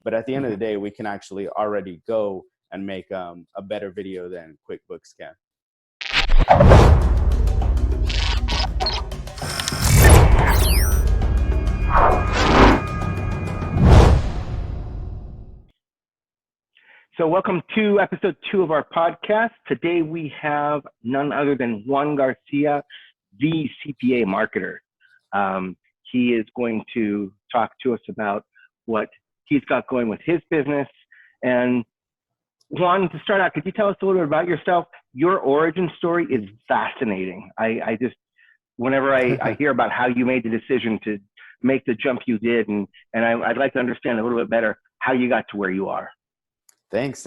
But at the end of the day, we can actually already go and make a better video than QuickBooks can. So welcome to episode 2 of our podcast. Today we have none other than Juan Garcia, the CPA marketer. He is going to talk to us about what he's got going with his business. And Juan, to start out, could you tell us a little bit about yourself? Your origin story is fascinating. I just, whenever I hear about how you made the decision to make the jump you did, and I'd like to understand a little bit better how you got to where you are. Thanks.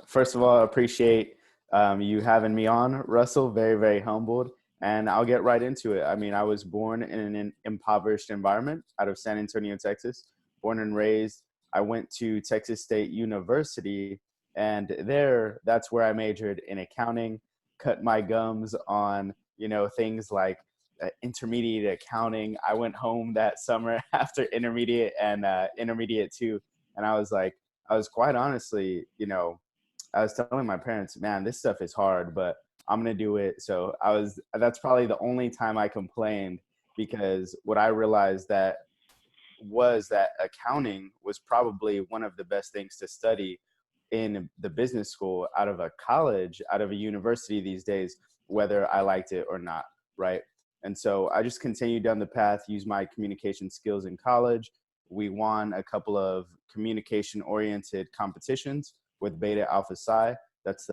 First of all, I appreciate you having me on, Russell. Very, very humbled. And I'll get right into it. I mean, I was born in an impoverished environment out of San Antonio, Texas. Born and raised. I went to Texas State University, and that's where I majored in accounting, cut my gums on, things like intermediate accounting. I went home that summer after intermediate and intermediate 2, and I was quite honestly, I was telling my parents, man, this stuff is hard, but I'm going to do it. So that's probably the only time I complained, because what I realized was that accounting was probably one of the best things to study in the business school, out of a college, out of a university these days, whether I liked it or not. Right. And so I just continued down the path, used my communication skills in college. We won a couple of communication-oriented competitions with Beta Alpha Psi. That's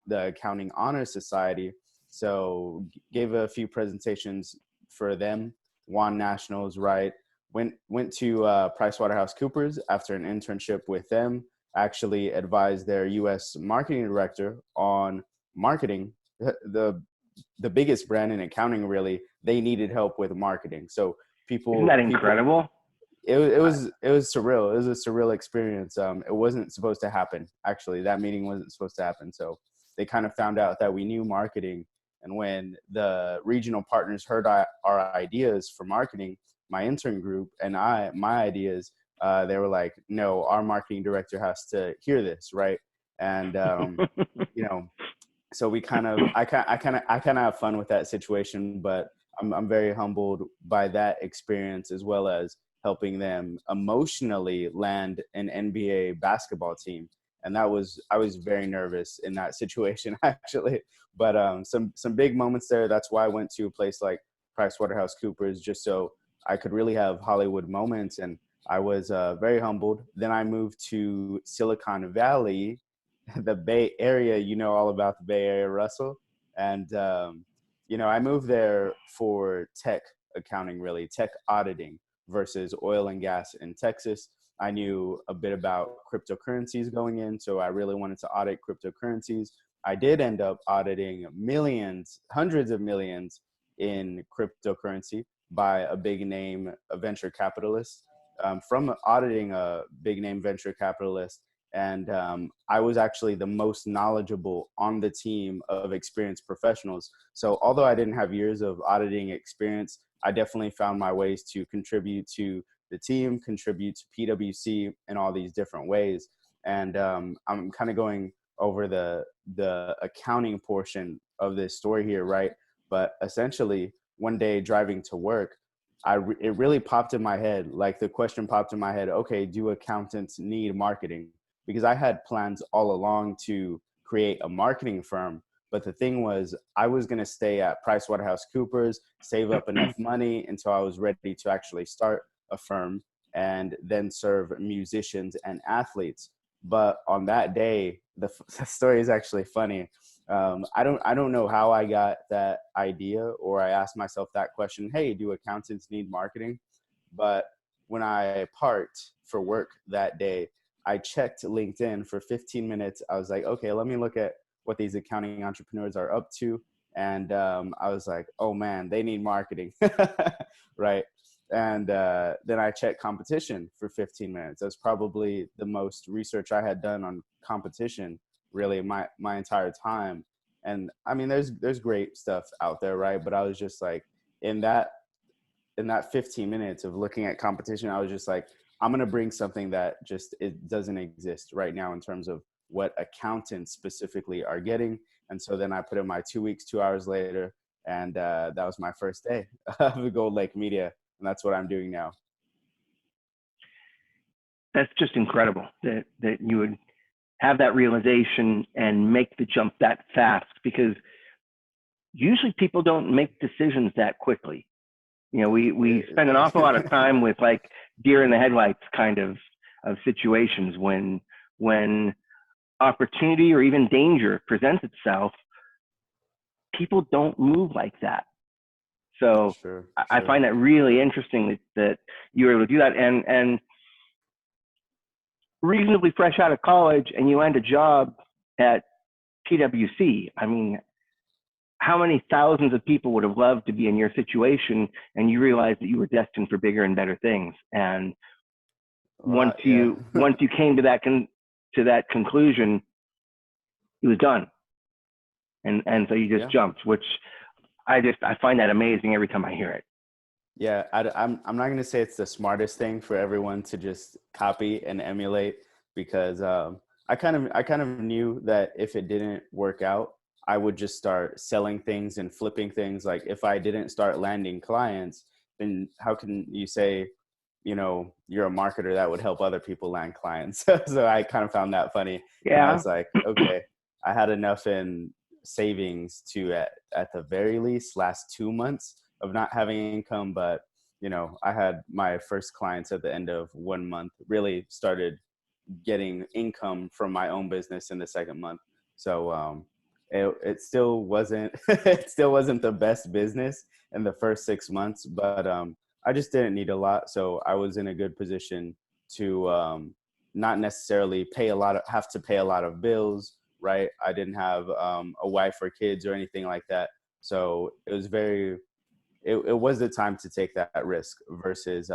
the Accounting Honor Society. So gave a few presentations for them. Won nationals, right? Went to PricewaterhouseCoopers after an internship with them. Actually advised their U.S. marketing director on marketing. The biggest brand in accounting, really, they needed help with marketing. So Isn't that incredible? It was surreal. It was a surreal experience. It wasn't supposed to happen. Actually, that meeting wasn't supposed to happen. So they kind of found out that we knew marketing. And when the regional partners heard our ideas for marketing, my intern group and my ideas, they were like, no, our marketing director has to hear this. Right. And, so I kind of have fun with that situation, but I'm very humbled by that experience, as well as helping them emotionally land an NBA basketball team. And I was very nervous in that situation, actually. But some big moments there. That's why I went to a place like PricewaterhouseCoopers, just so I could really have Hollywood moments. And I was very humbled. Then I moved to Silicon Valley, the Bay Area. You know all about the Bay Area, Russell. And, I moved there for tech accounting, really, tech auditing versus oil and gas in Texas. I knew a bit about cryptocurrencies going in, so I really wanted to audit cryptocurrencies. I did end up auditing millions, hundreds of millions in cryptocurrency by a big name, a venture capitalist. From auditing a big name venture capitalist, and I was actually the most knowledgeable on the team of experienced professionals. So although I didn't have years of auditing experience, I definitely found my ways to contribute to the team, contribute to PwC in all these different ways. And I'm kind of going over the accounting portion of this story here, right? But essentially, one day driving to work, it really popped in my head, like the question popped in my head, okay, do accountants need marketing? Because I had plans all along to create a marketing firm. But the thing was, I was going to stay at PricewaterhouseCoopers, save up enough money until I was ready to actually start a firm and then serve musicians and athletes. But on that day, the story is actually funny. I don't know how I got that idea, or I asked myself that question, hey, do accountants need marketing? But when I parked for work that day, I checked LinkedIn for 15 minutes. I was like, okay, let me look at what these accounting entrepreneurs are up to. And I was like, oh man, they need marketing, right? And then I checked competition for 15 minutes. That's probably the most research I had done on competition really my entire time. And I mean, there's great stuff out there, right? But I was just like, in that 15 minutes of looking at competition, I was just like, I'm going to bring something that just, it doesn't exist right now in terms of what accountants specifically are getting. And so then I put in my 2 weeks, 2 hours later, and that was my first day of the Gold Lake Media. And that's what I'm doing now. That's just incredible that you would have that realization and make the jump that fast, because usually people don't make decisions that quickly. You know, we spend an awful lot of time with like deer in the headlights kind of situations when opportunity or even danger presents itself. People don't move like that. So Sure. I find that really interesting that you were able to do that, and reasonably fresh out of college, and you land a job at PwC. I mean, how many thousands of people would have loved to be in your situation, and you realized that you were destined for bigger and better things. And once you came to that conclusion, it was done. And so you just jumped, which I find that amazing every time I hear it. Yeah, I'm not going to say it's the smartest thing for everyone to just copy and emulate, because I kind of knew that if it didn't work out, I would just start selling things and flipping things. Like if I didn't start landing clients, then how can you say, you know, you're a marketer that would help other people land clients? So I kind of found that funny. Yeah. And I was like, okay, I had enough in savings to at the very least last 2 months of not having income. But, you know, I had my first clients at the end of 1 month, really started getting income from my own business in the second month. So it still wasn't, it still wasn't the best business in the first 6 months, but I just didn't need a lot. So I was in a good position to not necessarily have to pay a lot of bills, right? I didn't have a wife or kids or anything like that. So it was it was the time to take that risk versus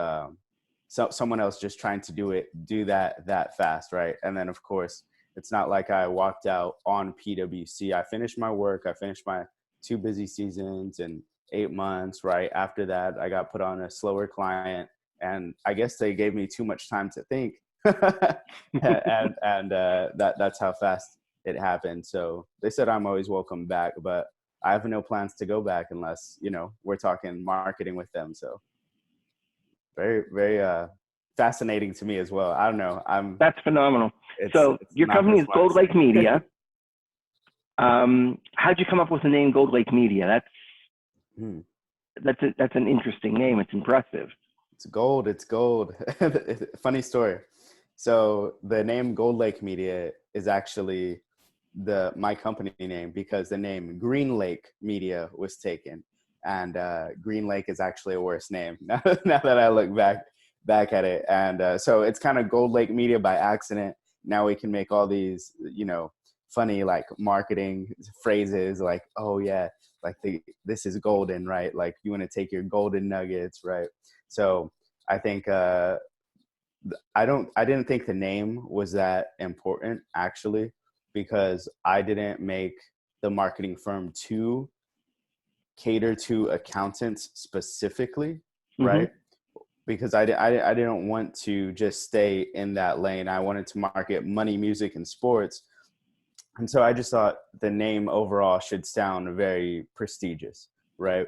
someone else just trying to do that fast, right? And then of course, it's not like I walked out on PwC. I finished my work. I finished my 2 busy seasons in 8 months, right? After that, I got put on a slower client, and I guess they gave me too much time to think. and that's how fast it happened. So they said I'm always welcome back, but I have no plans to go back unless, you know, we're talking marketing with them. So very, very fascinating to me as well. I don't know. That's phenomenal. So your company is Gold Lake Media. How'd you come up with the name Gold Lake Media? That's an interesting name. It's impressive. It's gold. It's gold. Funny story. So the name Gold Lake Media is actually my company name, because the name Green Lake Media was taken, and Green Lake is actually a worse name now that I look back at it. And so it's kind of Gold Lake Media by accident. Now we can make all these, you know, funny like marketing phrases like, oh yeah, like this is golden, right? Like you want to take your golden nuggets, right? So I think I didn't think the name was that important actually, because I didn't make the marketing firm to cater to accountants specifically, right? Because I didn't want to just stay in that lane. I wanted to market money, music, and sports. And so I just thought the name overall should sound very prestigious, right?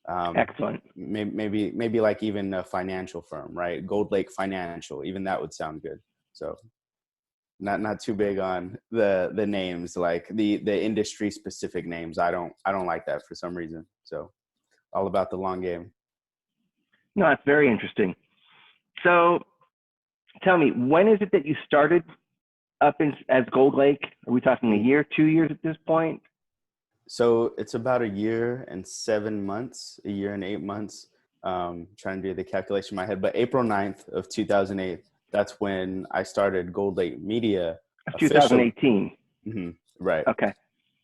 Excellent. Maybe like even a financial firm, right? Gold Lake Financial, even that would sound good. So not too big on the names, like the industry specific names. I don't like that for some reason. So all about the long game. No, it's very interesting. So tell me, when is it that you started up as Gold Lake? Are we talking a year, 2 years at this point? So it's about a year and 7 months, a year and 8 months. Trying to do the calculation in my head, but April 9th of 2008, that's when I started Gold Lake Media. 2018. Right. Okay.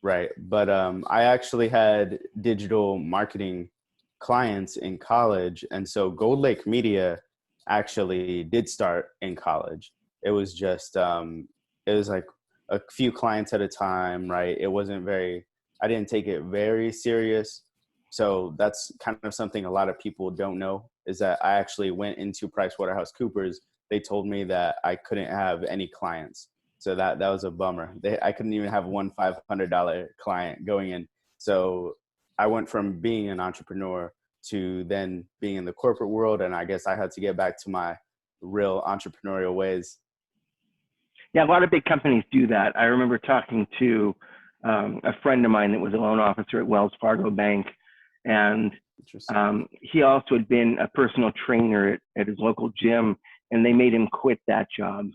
Right. But I actually had digital marketing clients in college. And so Gold Lake Media actually did start in college. It was just, it was like a few clients at a time, right? It wasn't I didn't take it very serious. So that's kind of something a lot of people don't know, is that I actually went into PricewaterhouseCoopers. they told me that I couldn't have any clients. So that was a bummer. I couldn't even have one $500 client going in. So I went from being an entrepreneur to then being in the corporate world. And I guess I had to get back to my real entrepreneurial ways. Yeah, a lot of big companies do that. I remember talking to a friend of mine that was a loan officer at Wells Fargo Bank, and he also had been a personal trainer at his local gym, and they made him quit that job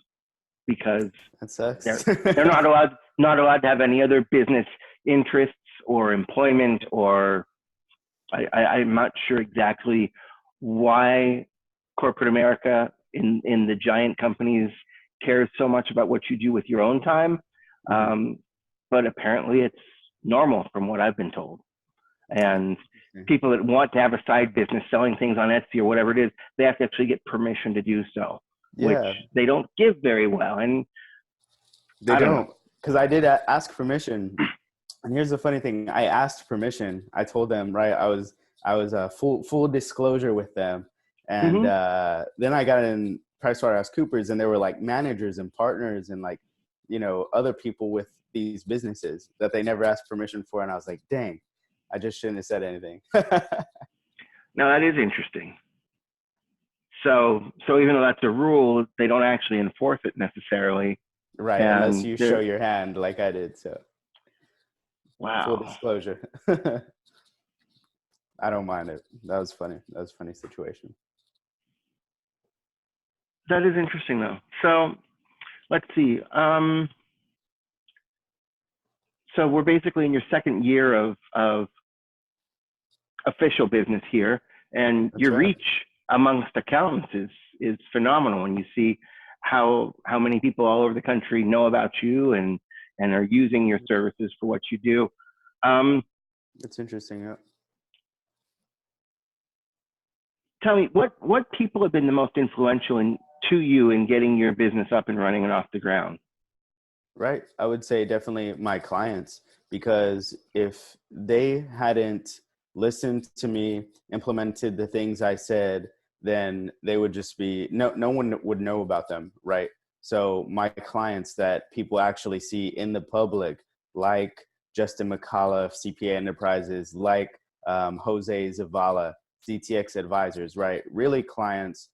because that sucks. they're not allowed to have any other business interests or employment, or I'm not sure exactly why corporate America in the giant companies cares so much about what you do with your own time. But apparently it's normal from what I've been told. And people that want to have a side business selling things on Etsy or whatever it is, they have to actually get permission to do so, which they don't give very well. And they don't, because I did ask permission. And here's the funny thing. I asked permission. I told them, right, I was full disclosure with them. And then I got in PricewaterhouseCoopers, and there were like managers and partners and like, you know, other people with these businesses that they never asked permission for. And I was like, dang, I just shouldn't have said anything. Now that is interesting. So even though that's a rule, they don't actually enforce it necessarily. Right, unless you show your hand like I did. So wow. Full disclosure. I don't mind it. That was funny. That was a funny situation. That is interesting though. So let's see. So we're basically in your second year of official business here, and your reach amongst accountants is phenomenal. When you see how many people all over the country know about you and are using your services for what you do. It's interesting. Yeah. Tell me, what people have been the most influential to you in getting your business up and running and off the ground? Right. I would say definitely my clients, because if they hadn't listened to me, implemented the things I said, then they would just be, no one would know about them. Right. So my clients that people actually see in the public, like Justin McCullough, CPA Enterprises, like Jose Zavala, CTX Advisors, right? Really clients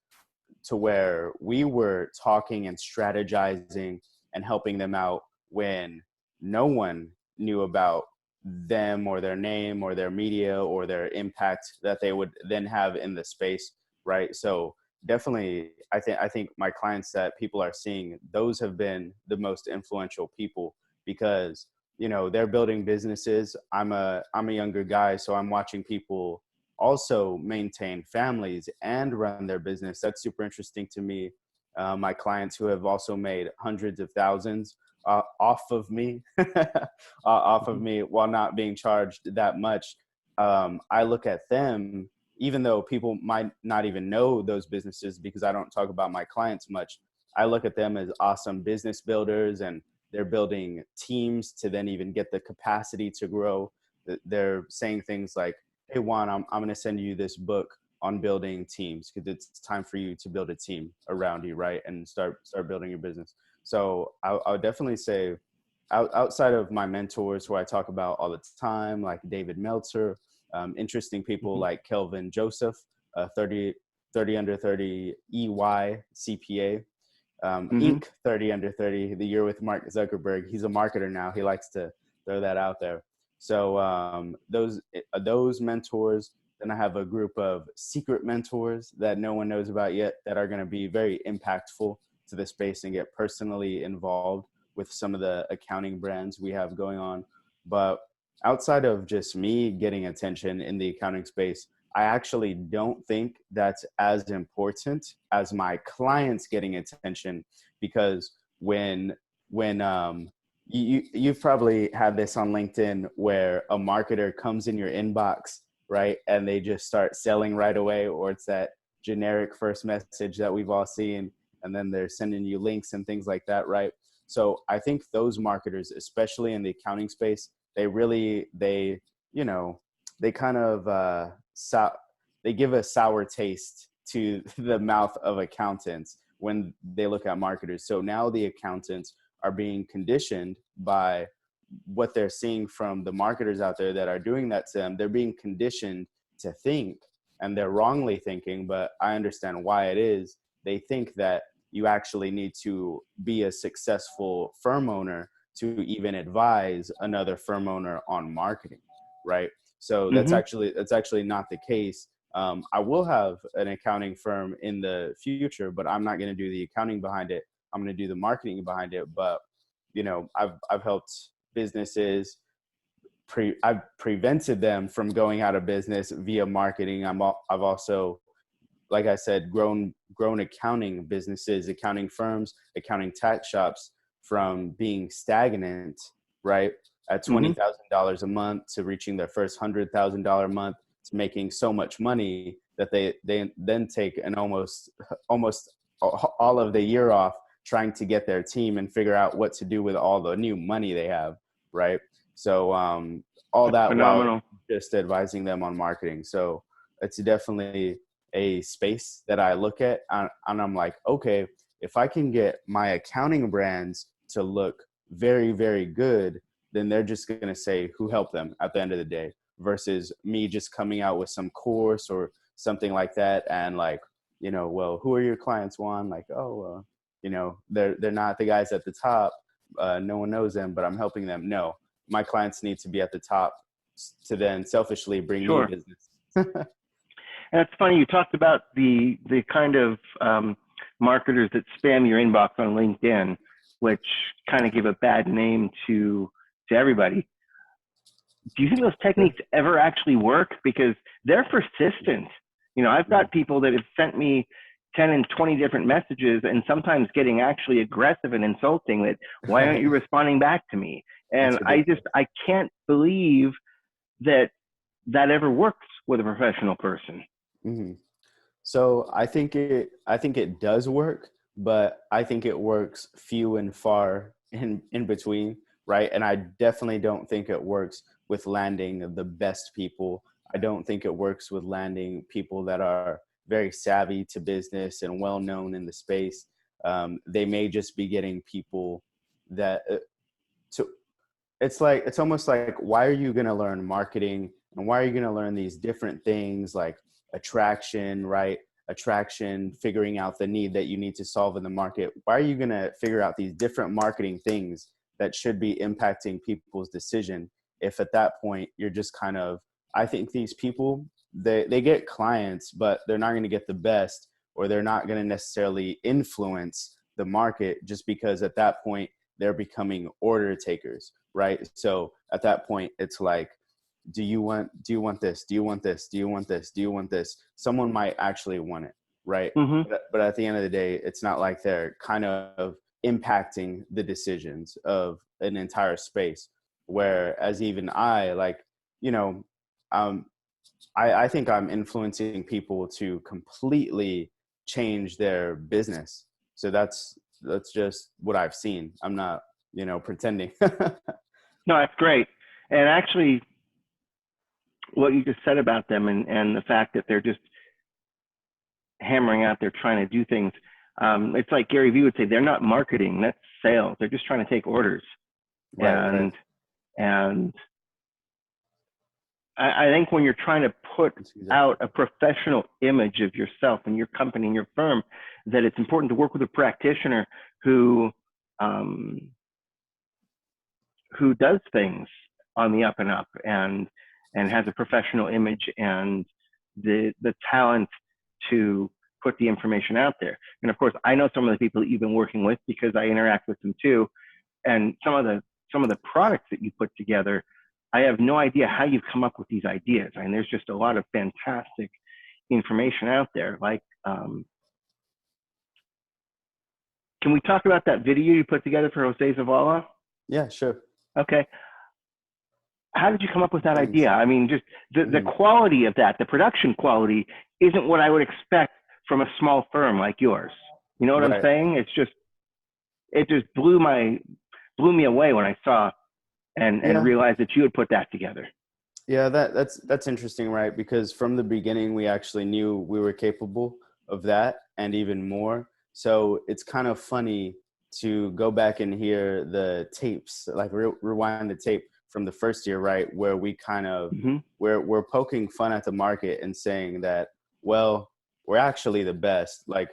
to where we were talking and strategizing and helping them out when no one knew about them or their name or their media or their impact that they would then have in the space, right? So definitely, I think my clients that people are seeing, those have been the most influential people, because, you know, they're building businesses. I'm a younger guy, so I'm watching people also maintain families and run their business. That's super interesting to me. My clients who have also made hundreds of thousands off of me, while not being charged that much. I look at them, even though people might not even know those businesses because I don't talk about my clients much. I look at them as awesome business builders, and they're building teams to then even get the capacity to grow. They're saying things like, hey, Juan, I'm going to send you this book on building teams, because it's time for you to build a team around you, right? And start building your business. So I would definitely say, outside of my mentors who I talk about all the time, like David Meltzer, interesting people like Kelvin Joseph, 30 under 30 EY CPA, Inc. 30 under 30, the year with Mark Zuckerberg. He's a marketer now. He likes to throw that out there. So those mentors. Then I have a group of secret mentors that no one knows about yet that are going to be very impactful to the space and get personally involved with some of the accounting brands we have going on. But outside of just me getting attention in the accounting space, I actually don't think that's as important as my clients getting attention, because when you've probably had this on LinkedIn where a marketer comes in your inbox, right, and they just start selling right away, or it's that generic first message that we've all seen, and then they're sending you links and things like that, right? So I think those marketers, especially in the accounting space, they kind of they give a sour taste to the mouth of accountants when they look at marketers. So now the accountants are being conditioned by what they're seeing from the marketers out there that are doing that to them. They're being conditioned to think, and they're wrongly thinking, but I understand why it is. They think that you actually need to be a successful firm owner to even advise another firm owner on marketing, right? So that's actually not the case. I will have an accounting firm in the future, but I'm not going to do the accounting behind it. I'm going to do the marketing behind it. But I've helped businesses. I've prevented them from going out of business via marketing. I've also, like I said, grown accounting businesses, accounting firms, accounting tax shops from being stagnant, right, at $20,000 a month to reaching their first $100,000 a month, to making so much money that they then take an almost all of the year off trying to get their team and figure out what to do with all the new money they have, right? So all that phenomenal. while just advising them on marketing. So it's definitely a space that I look at, and I'm like, okay, if I can get my accounting brands to look very, very good, then they're just going to say who helped them at the end of the day, versus me just coming out with some course or something like that. And like, well, who are your clients, Juan? Like, oh, they're not the guys at the top. No one knows them, but I'm helping them. No, my clients need to be at the top to then selfishly bring me business. And it's funny, you talked about the kind of marketers that spam your inbox on LinkedIn, which kind of give a bad name to everybody. Do you think those techniques ever actually work? Because they're persistent. I've got people that have sent me 10 and 20 different messages, and sometimes getting actually aggressive and insulting that, why aren't you responding back to me? And I can't believe that ever works with a professional person. Mm-hmm. So I think it does work, but I think it works few and far in between, right? And I definitely don't think it works with landing the best people. I don't think it works with landing people that are very savvy to business and well known in the space. They may just be getting people that it's almost like, why are you going to learn marketing, and why are you going to learn these different things like attraction, right? Attraction, figuring out the need that you need to solve in the market. Why are you going to figure out these different marketing things that should be impacting people's decision, if at that point you're just kind of, I think these people, they get clients, but they're not going to get the best, or they're not going to necessarily influence the market, just because at that point they're becoming order takers, right? So at that point, it's like, do you want this? Do you want this? Do you want this? Do you want this? Someone might actually want it, right? But at the end of the day, it's not like they're kind of impacting the decisions of an entire space. Whereas even I, like, I think I'm influencing people to completely change their business. So that's just what I've seen. I'm not, pretending. No, that's great. And actually, what you just said about them, and the fact that they're just hammering out there trying to do things, it's like Gary Vee would say, they're not marketing, that's sales. They're just trying to take orders. Right. And I think when you're trying to put out a professional image of yourself and your company and your firm, that it's important to work with a practitioner who does things on the up and up, and has a professional image and the talent to put the information out there. And of course, I know some of the people that you've been working with, because I interact with them too. And some of the products that you put together, I have no idea how you've come up with these ideas. I mean, there's just a lot of fantastic information out there. Like, can we talk about that video you put together for Jose Zavala? Yeah, sure. Okay. How did you come up with that idea? I mean, just the quality of that, the production quality, isn't what I would expect from a small firm like yours. You know what I'm saying? It just blew me away when I saw and realized that you had put that together. Yeah, that's interesting, right? Because from the beginning, we actually knew we were capable of that and even more. So it's kind of funny to go back and hear the tapes, like rewind the tape from the first year, right? Where we kind of, we're poking fun at the market and saying that, well, we're actually the best. Like,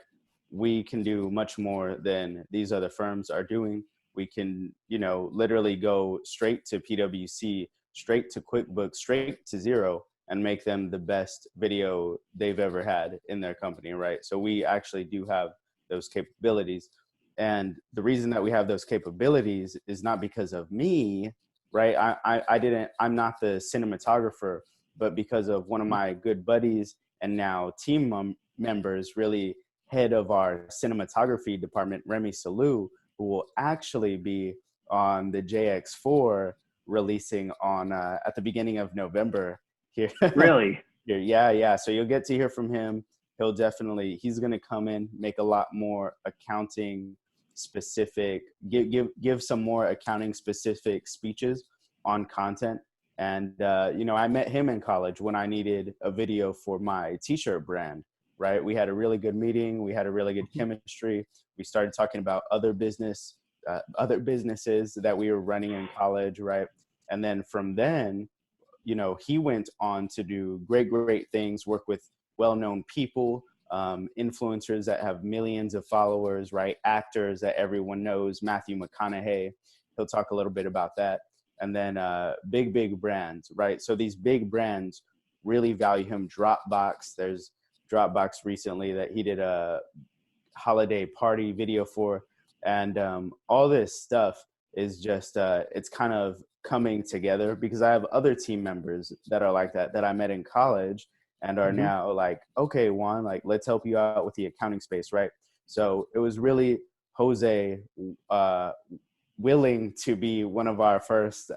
we can do much more than these other firms are doing. We can, literally go straight to PwC, straight to QuickBooks, straight to Xero, and make them the best video they've ever had in their company, right? So we actually do have those capabilities. And the reason that we have those capabilities is not because of me, right? I'm not the cinematographer, but because of one of my good buddies and now team members, really head of our cinematography department, Remy Salou, who will actually be on the JX4 releasing on at the beginning of November here. Really? Yeah. So you'll get to hear from him. He's going to come in, make a lot more accounting specific, give some more accounting specific speeches on content. And, I met him in college when I needed a video for my t-shirt brand, right? We had a really good meeting. We had a really good chemistry. We started talking about other businesses that we were running in college, right? And then from then, he went on to do great things, work with well-known people, influencers that have millions of followers, right? Actors that everyone knows, Matthew McConaughey. He'll talk a little bit about that. And then big brands, right? So these big brands really value him. Dropbox, there's Dropbox recently that he did a holiday party video for. And all this stuff is just, it's kind of coming together because I have other team members that are like that I met in college and are now like, okay, Juan, like, let's help you out with the accounting space, right? So it was really Jose willing to be one of our first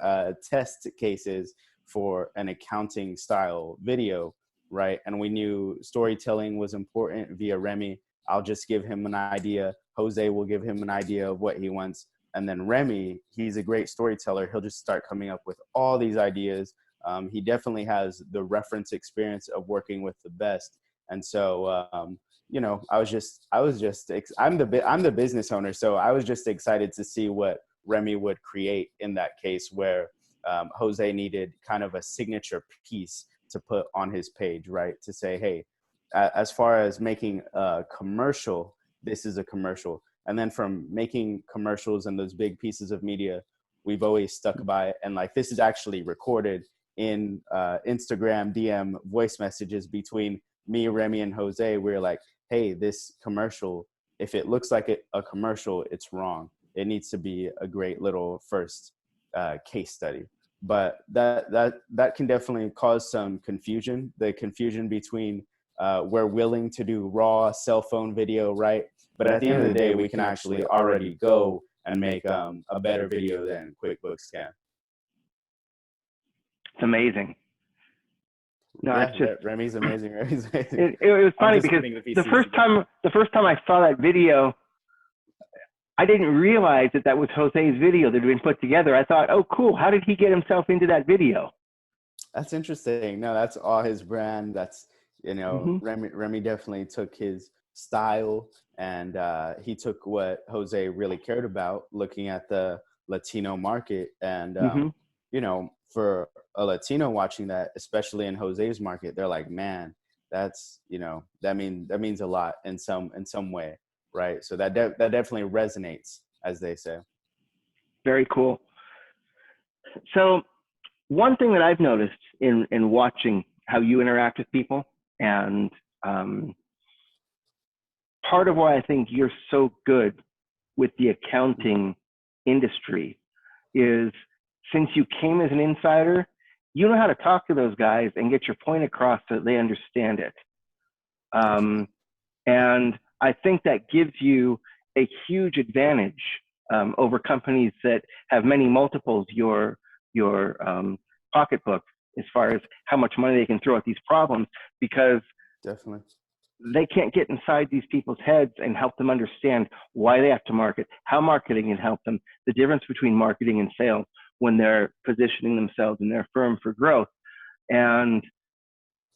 test cases for an accounting style video, right? And we knew storytelling was important via Remy. I'll just give him an idea. Jose will give him an idea of what he wants. And then Remy, he's a great storyteller. He'll just start coming up with all these ideas. He definitely has the reference experience of working with the best. And so, I'm the business owner. So I was just excited to see what Remy would create in that case where Jose needed kind of a signature piece to put on his page, right? To say, hey, as far as making a commercial, this is a commercial. And then from making commercials and those big pieces of media, we've always stuck by it. And like, this is actually recorded in Instagram DM voice messages between me, Remy, and Jose. We're like, hey, this commercial, if it looks like a commercial, it's wrong. It needs to be a great little first case study. But that can definitely cause some confusion. The confusion between we're willing to do raw cell phone video, right? But at the end of the day, we can actually already go and make a better video than QuickBooks can. It's amazing. No, yeah, it's just Remy's amazing. Remy's amazing. It was funny because the first time I saw that video, I didn't realize that was Jose's video that had been put together. I thought, oh, cool. How did he get himself into that video? That's interesting. No, that's all his brand. That's, Remy definitely took his style and he took what Jose really cared about, looking at the Latino market. And, for a Latino watching that, especially in Jose's market, they're like, man, that's, that means a lot in some way. Right. So that definitely resonates, as they say. Very cool. So one thing that I've noticed in watching how you interact with people, and part of why I think you're so good with the accounting industry is since you came as an insider, you know how to talk to those guys and get your point across so that they understand it. And I think that gives you a huge advantage over companies that have many multiples your pocketbook as far as how much money they can throw at these problems, because definitely they can't get inside these people's heads and help them understand why they have to market, how marketing can help them, the difference between marketing and sales when they're positioning themselves in their firm for growth. And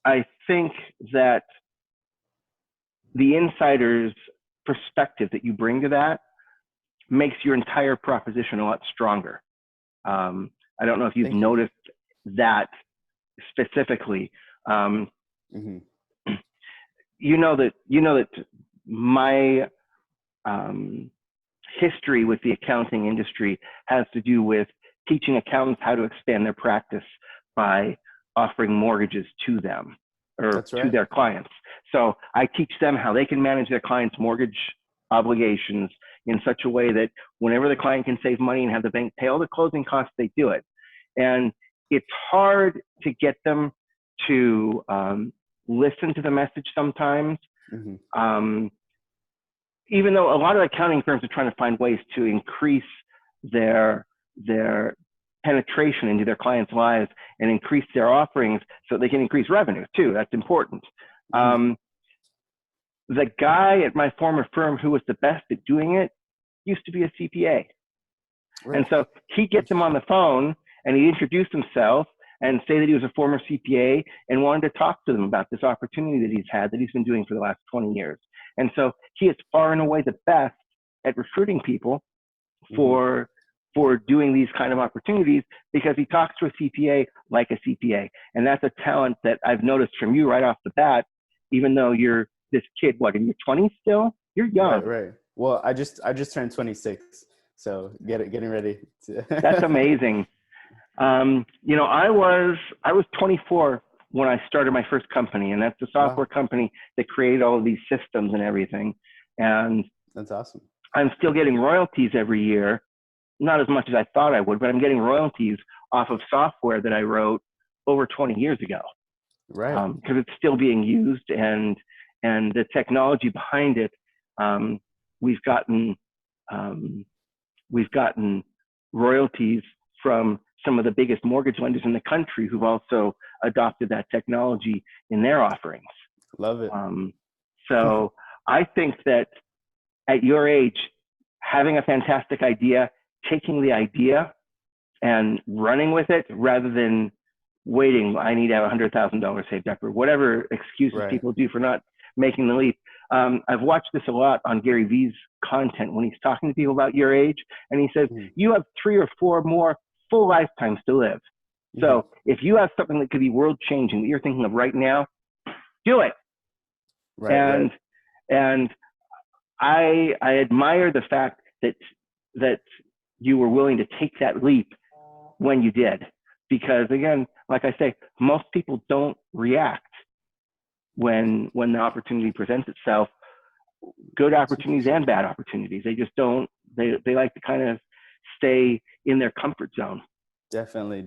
I think that the insider's perspective that you bring to that makes your entire proposition a lot stronger. I don't know if you've noticed that specifically. Mm-hmm. You know that my history with the accounting industry has to do with teaching accountants how to expand their practice by offering mortgages to them or to their clients. So I teach them how they can manage their clients' mortgage obligations in such a way that whenever the client can save money and have the bank pay all the closing costs, they do it. And it's hard to get them to listen to the message sometimes. Mm-hmm. Even though a lot of accounting firms are trying to find ways to increase their penetration into their clients' lives and increase their offerings so they can increase revenue too. That's important. Mm-hmm. The guy at my former firm who was the best at doing it used to be a CPA. Right. And so he'd get them on the phone and he'd introduce himself and say that he was a former CPA and wanted to talk to them about this opportunity that he's had, that he's been doing for the last 20 years. And so he is far and away the best at recruiting people for doing these kind of opportunities because he talks to a CPA like a CPA. And that's a talent that I've noticed from you right off the bat, even though you're this kid, what, in your 20s still? You're young. Right. Well, I just turned 26, so getting ready. That's amazing. You know, I was 24 when I started my first company, and that's the software company that created all of these systems and everything. And that's awesome. I'm still getting royalties every year, not as much as I thought I would, but I'm getting royalties off of software that I wrote over 20 years ago. Right. Because it's still being used, and the technology behind it, we've gotten royalties from some of the biggest mortgage lenders in the country who've also adopted that technology in their offerings. Love it. So I think that at your age, having a fantastic idea, taking the idea and running with it rather than waiting, I need to have $100,000 saved up or whatever excuses people do for not making the leap. I've watched this a lot on Gary Vee's content when he's talking to people about your age, and he says, you have 3 or 4 more full lifetimes to live. So if you have something that could be world changing that you're thinking of right now, do it. And I admire the fact that you were willing to take that leap when you did, because again, like I say, most people don't react when the opportunity presents itself, good opportunities and bad opportunities. They just don't, they like to kind of stay in their comfort zone. Definitely.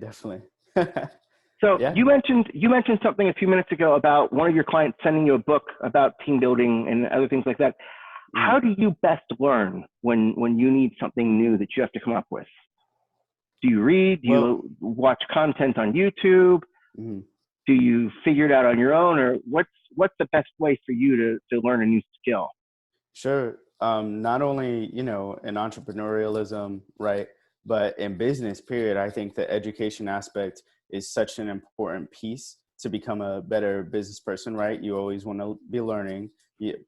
So you mentioned something a few minutes ago about one of your clients sending you a book about team building and other things like that. How do you best learn when you need something new that you have to come up with? Do you read? Do you watch content on YouTube? Do you figure it out on your own, or what's the best way for you to learn a new skill? Sure. Not only, in entrepreneurialism, right, but in business, period, I think the education aspect is such an important piece to become a better business person, right? You always want to be learning.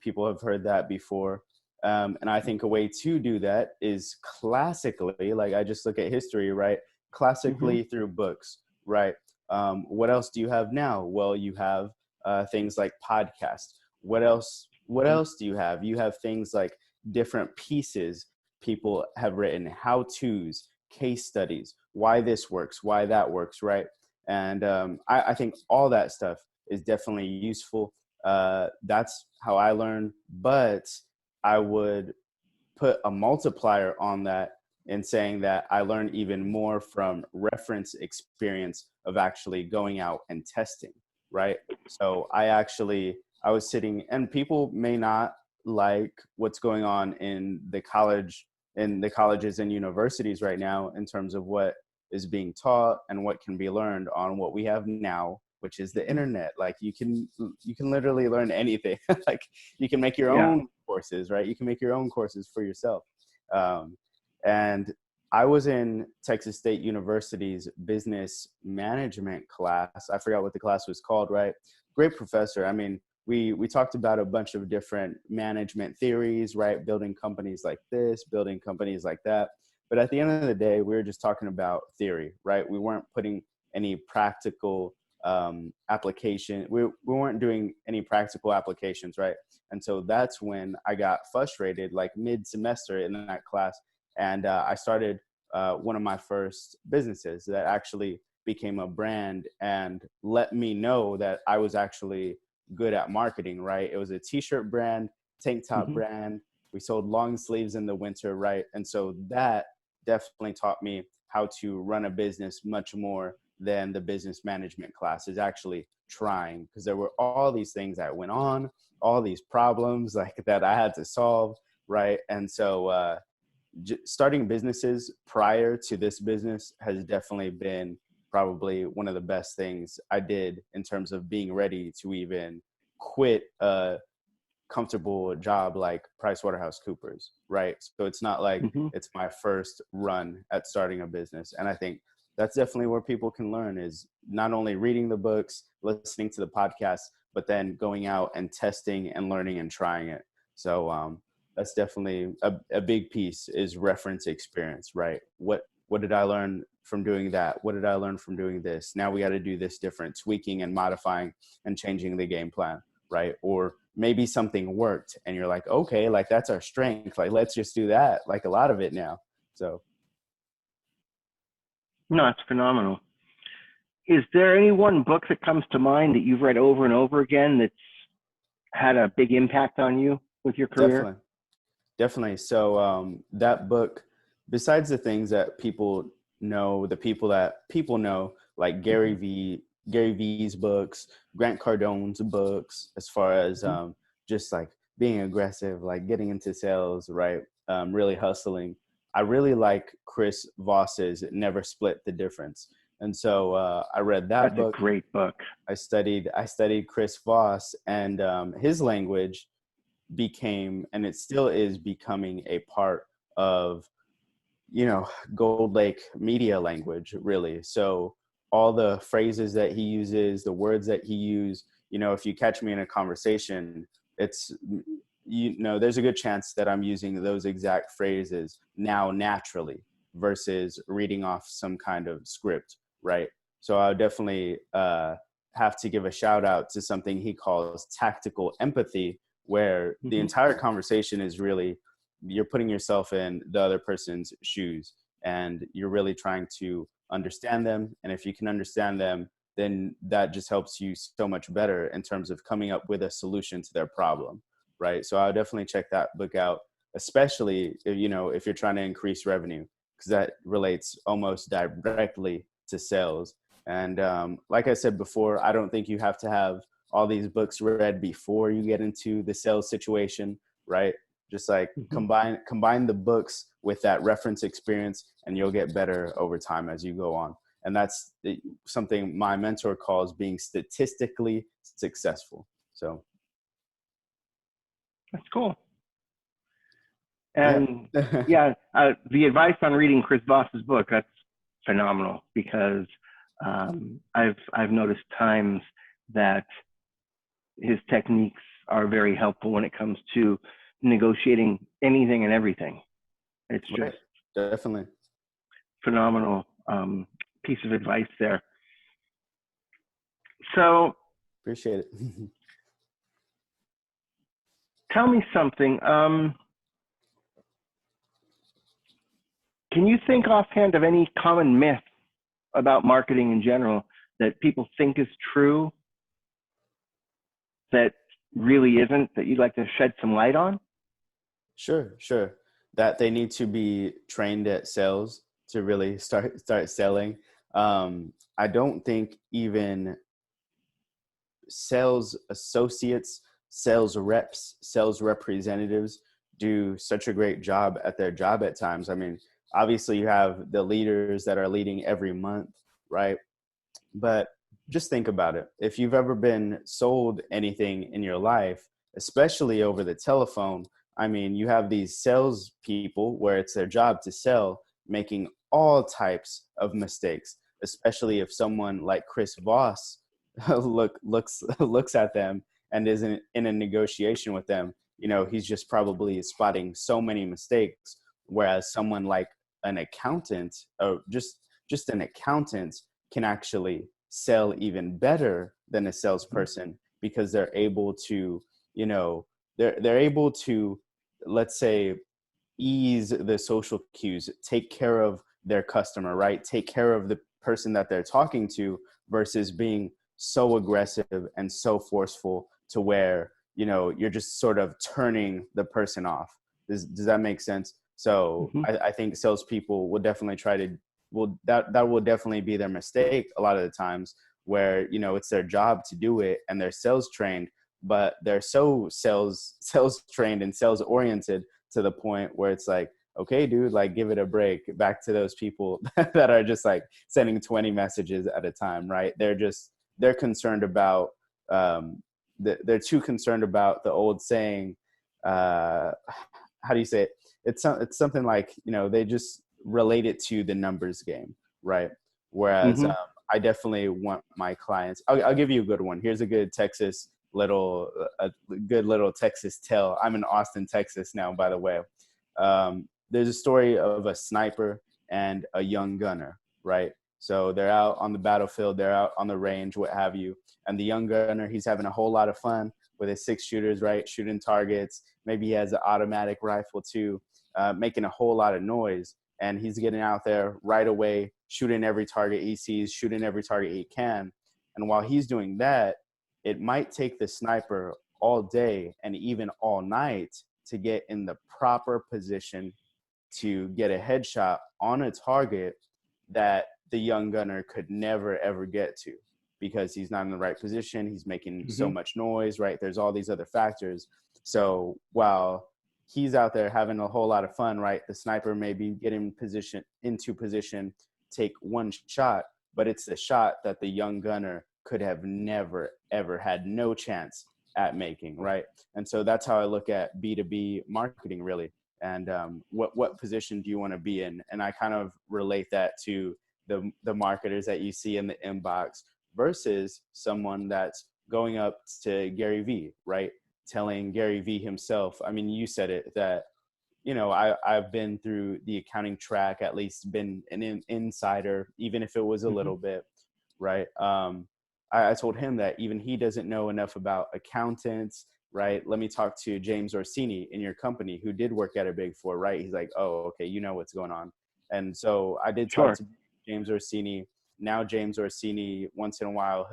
People have heard that before. And I think a way to do that is classically, like I just look at history, right? Classically through books, right? What else do you have now? Well, you have things like podcasts. What else do you have? You have things like different pieces people have written, how-tos, case studies, why this works, why that works, right? And I think all that stuff is definitely useful. That's how I learn, but I would put a multiplier on that in saying that I learned even more from reference experience of actually going out and testing, right? So I was sitting, and people may not like what's going on in the colleges and universities right now in terms of what is being taught and what can be learned on what we have now, which is the internet. Like you can literally learn anything. Like you can make your own courses, right? You can make your own courses for yourself. And I was in Texas State University's business management class. I forgot what the class was called, right? Great professor. I mean, we talked about a bunch of different management theories, right? Building companies like this, building companies like that. But at the end of the day, we were just talking about theory, right? We weren't putting any practical application. We weren't doing any practical applications, right? And so that's when I got frustrated, like mid-semester in that class. And I started one of my first businesses that actually became a brand and let me know that I was actually good at marketing, right? It was a t-shirt brand, tank top brand. We sold long sleeves in the winter, right? And so that definitely taught me how to run a business much more than the business management class is actually trying, because there were all these things that went on, all these problems like that I had to solve, right? And so starting businesses prior to this business has definitely been probably one of the best things I did in terms of being ready to even quit a comfortable job like PricewaterhouseCoopers, right? So it's not like it's my first run at starting a business. And I think that's definitely where people can learn, is not only reading the books, listening to the podcasts, but then going out and testing and learning and trying it. So that's definitely a big piece, is reference experience, right? What did I learn from doing that? What did I learn from doing this? Now we got to do this different, tweaking and modifying and changing the game plan, right? Or maybe something worked and you're like, okay, like that's our strength. Like, let's just do that. Like a lot of it now. So. No, it's phenomenal. Is there any one book that comes to mind that you've read over and over again that's had a big impact on you with your career? Definitely. So that book, besides the things that people know, the people that people know, like Gary V's books, Grant Cardone's books, as far as just like being aggressive, like getting into sales, right? Really hustling. I really like Chris Voss's Never Split the Difference. And so I read that book. That's a great book. I studied Chris Voss, and his language became, and it still is becoming, a part of, Gold Lake media language, really. So all the phrases that he uses, the words that he uses, if you catch me in a conversation, it's, there's a good chance that I'm using those exact phrases now naturally versus reading off some kind of script, right? So I would definitely have to give a shout out to something he calls tactical empathy, where the entire conversation is really, you're putting yourself in the other person's shoes and you're really trying to understand them. And if you can understand them, then that just helps you so much better in terms of coming up with a solution to their problem, right? So I'll definitely check that book out, especially if you're trying to increase revenue, because that relates almost directly to sales. And like I said before, I don't think you have to have all these books read before you get into the sales situation, right? Just like combine the books with that reference experience, and you'll get better over time as you go on. And that's something my mentor calls being statistically successful. So that's cool. And the advice on reading Chris Voss's book, that's phenomenal, because I've noticed times that his techniques are very helpful when it comes to negotiating anything and everything. It's just definitely phenomenal piece of advice there. So appreciate it. Tell me something. Can you think offhand of any common myth about marketing in general that people think is true that really isn't, that you'd like to shed some light on? Sure. That they need to be trained at sales to really start selling. I don't think even sales associates, sales reps, sales representatives do such a great job at their job at times. I mean, obviously you have the leaders that are leading every month, right? But just think about it. If you've ever been sold anything in your life, especially over the telephone, I mean, you have these sales people where it's their job to sell, making all types of mistakes, especially if someone like Chris Voss looks at them and isn't in a negotiation with them, you know, he's just probably spotting so many mistakes. Whereas someone like an accountant, or just an accountant, can actually sell even better than a salesperson, because they're able to, you know, they're able to, let's say, ease the social cues, take care of their customer, right? Take care of the person that they're talking to, versus being so aggressive and so forceful to where, you know, you're just sort of turning the person off. Does that make sense? So I think salespeople will definitely that will definitely be their mistake a lot of the times, where, you know, it's their job to do it and they're sales trained, but they're so sales trained and sales oriented to the point where it's like, okay, dude, like, give it a break. Back to those people that are just like sending 20 messages at a time, right? They're concerned about, they're too concerned about the old saying, how do you say it? It's something like, you know, they just relate it to the numbers game, right? Whereas I definitely want my clients. I'll give you a good one. Here's a good good little Texas tale. I'm in Austin, Texas now, by the way. There's a story of a sniper and a young gunner, right? So they're out on the battlefield, they're out on the range, what have you. And the young gunner, he's having a whole lot of fun with his 6-shooters, right? Shooting targets. Maybe he has an automatic rifle too, making a whole lot of noise. And he's getting out there right away, shooting every target he sees, shooting every target he can. And while he's doing that, it might take the sniper all day and even all night to get in the proper position to get a headshot on a target that the young gunner could never, ever get to, because he's not in the right position. He's making so much noise, right? There's all these other factors. So while he's out there having a whole lot of fun, right? The sniper may be getting into position, take one shot, but it's the shot that the young gunner could have never, ever had no chance at making, right? And so that's how I look at B2B marketing, really. And what position do you want to be in? And I kind of relate that to the marketers that you see in the inbox versus someone that's going up to Gary Vee, right? Telling Gary Vee himself, I mean, you said it, that, you know, I've been through the accounting track, at least been an insider, even if it was a little bit, right? I told him that even he doesn't know enough about accountants, right? Let me talk to James Orsini in your company, who did work at a Big Four, right? He's like, oh, okay, you know what's going on. And so I did talk to James Orsini. Now James Orsini, once in a while,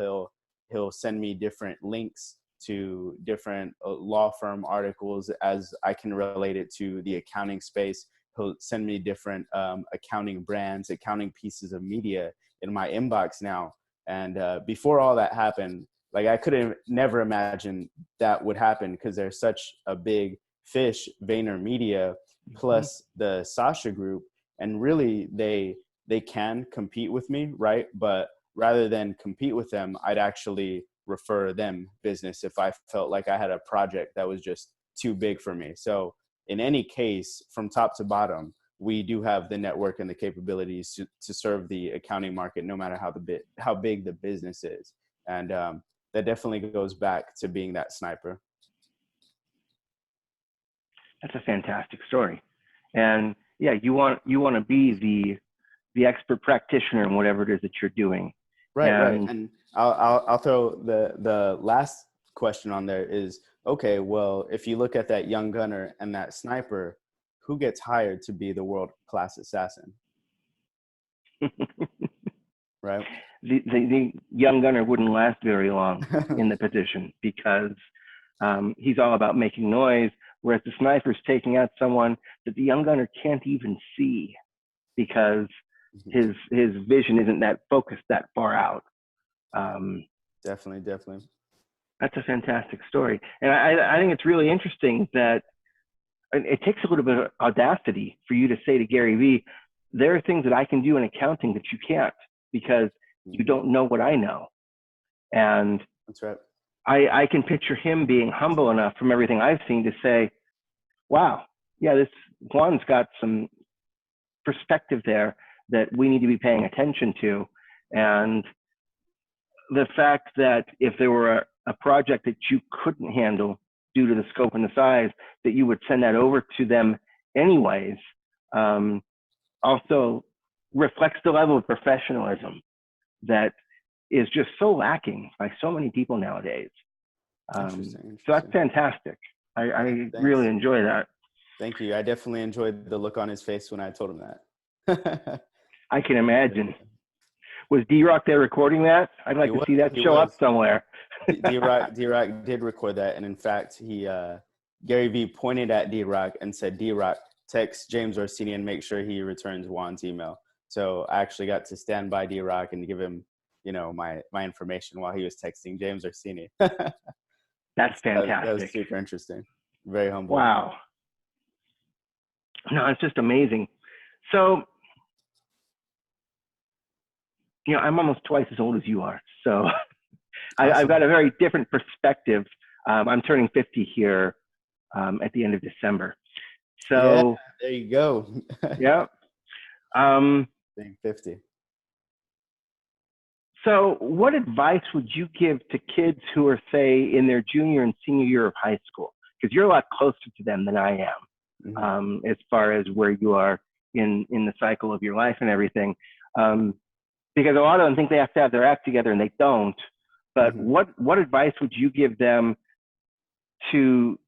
he'll send me different links to different law firm articles as I can relate it to the accounting space. He'll send me different accounting brands, accounting pieces of media in my inbox now. And before all that happened, like, I could never imagine that would happen, because there's such a big fish, VaynerMedia plus the Sasha Group, and really they can compete with me, right? But rather than compete with them, I'd actually refer them business if I felt like I had a project that was just too big for me. So in any case, from top to bottom, we do have the network and the capabilities to serve the accounting market, no matter how big the business is. And that definitely goes back to being that sniper. That's a fantastic story. And yeah, you want to be the expert practitioner in whatever it is that you're doing. Right. And I'll throw the last question on there is, okay, well, if you look at that young gunner and that sniper, who gets hired to be the world-class assassin? Right. The young gunner wouldn't last very long in the position, because he's all about making noise, whereas the sniper's taking out someone that the young gunner can't even see, because his vision isn't that focused that far out. Definitely. That's a fantastic story. And I think it's really interesting that it takes a little bit of audacity for you to say to Gary Vee, there are things that I can do in accounting that you can't, because you don't know what I know. And that's right. I can picture him being humble enough from everything I've seen to say, wow, yeah, this Juan's got some perspective there that we need to be paying attention to. And the fact that if there were a project that you couldn't handle due to the scope and the size, that you would send that over to them anyways, also reflects the level of professionalism that is just so lacking by so many people nowadays. Interesting. So that's fantastic. I really enjoy that. Thank you. I definitely enjoyed the look on his face when I told him that. I can imagine. Was D-Rock there recording that? I'd like to see that show up somewhere. D-Rock did record that. And in fact, Gary Vee pointed at D-Rock and said, D-Rock, text James Orsini and make sure he returns Juan's email. So I actually got to stand by D-Rock and give him, my information while he was texting James Orsini. That's fantastic. That was super interesting. Very humble. Wow. No, it's just amazing. So, I'm almost twice as old as you are. So awesome. I've got a very different perspective. I'm turning 50 here at the end of December. So yeah, there you go. Yeah. Being 50. So what advice would you give to kids who are, say, in their junior and senior year of high school? Because you're a lot closer to them than I am, as far as where you are in the cycle of your life and everything. Because a lot of them think they have to have their act together and they don't. But what advice would you give them to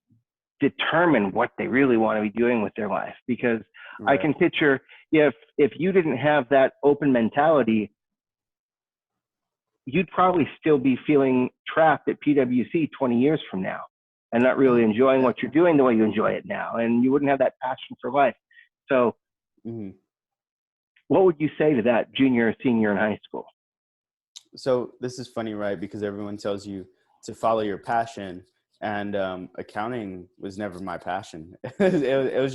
determine what they really want to be doing with their life? Because I can picture if you didn't have that open mentality, you'd probably still be feeling trapped at PwC 20 years from now and not really enjoying what you're doing the way you enjoy it now. And you wouldn't have that passion for life. So what would you say to that junior or senior in high school? So this is funny, right? Because everyone tells you to follow your passion, and accounting was never my passion. it was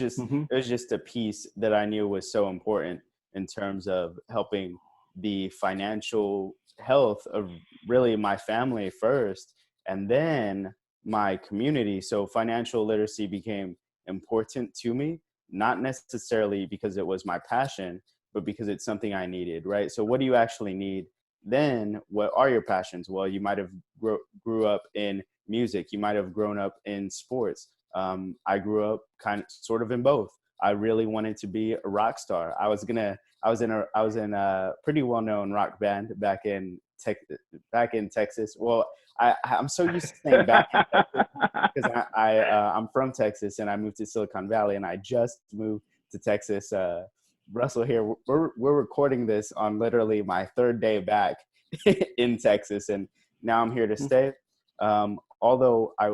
just a piece that I knew was so important in terms of helping the financial health of really my family first, and then my community. So financial literacy became important to me, not necessarily because it was my passion, but because it's something I needed, right? So what do you actually need? Then what are your passions? Well, you might have grew up in music. You might have grown up in sports. I grew up sort of in both. I really wanted to be a rock star. I was in a pretty well-known rock band back in Texas. Well, I'm so used to saying back in Texas because I'm from Texas and I moved to Silicon Valley, and I just moved to Texas. Russell here, we're recording this on literally my third day back in Texas, and now I'm here to stay. Although I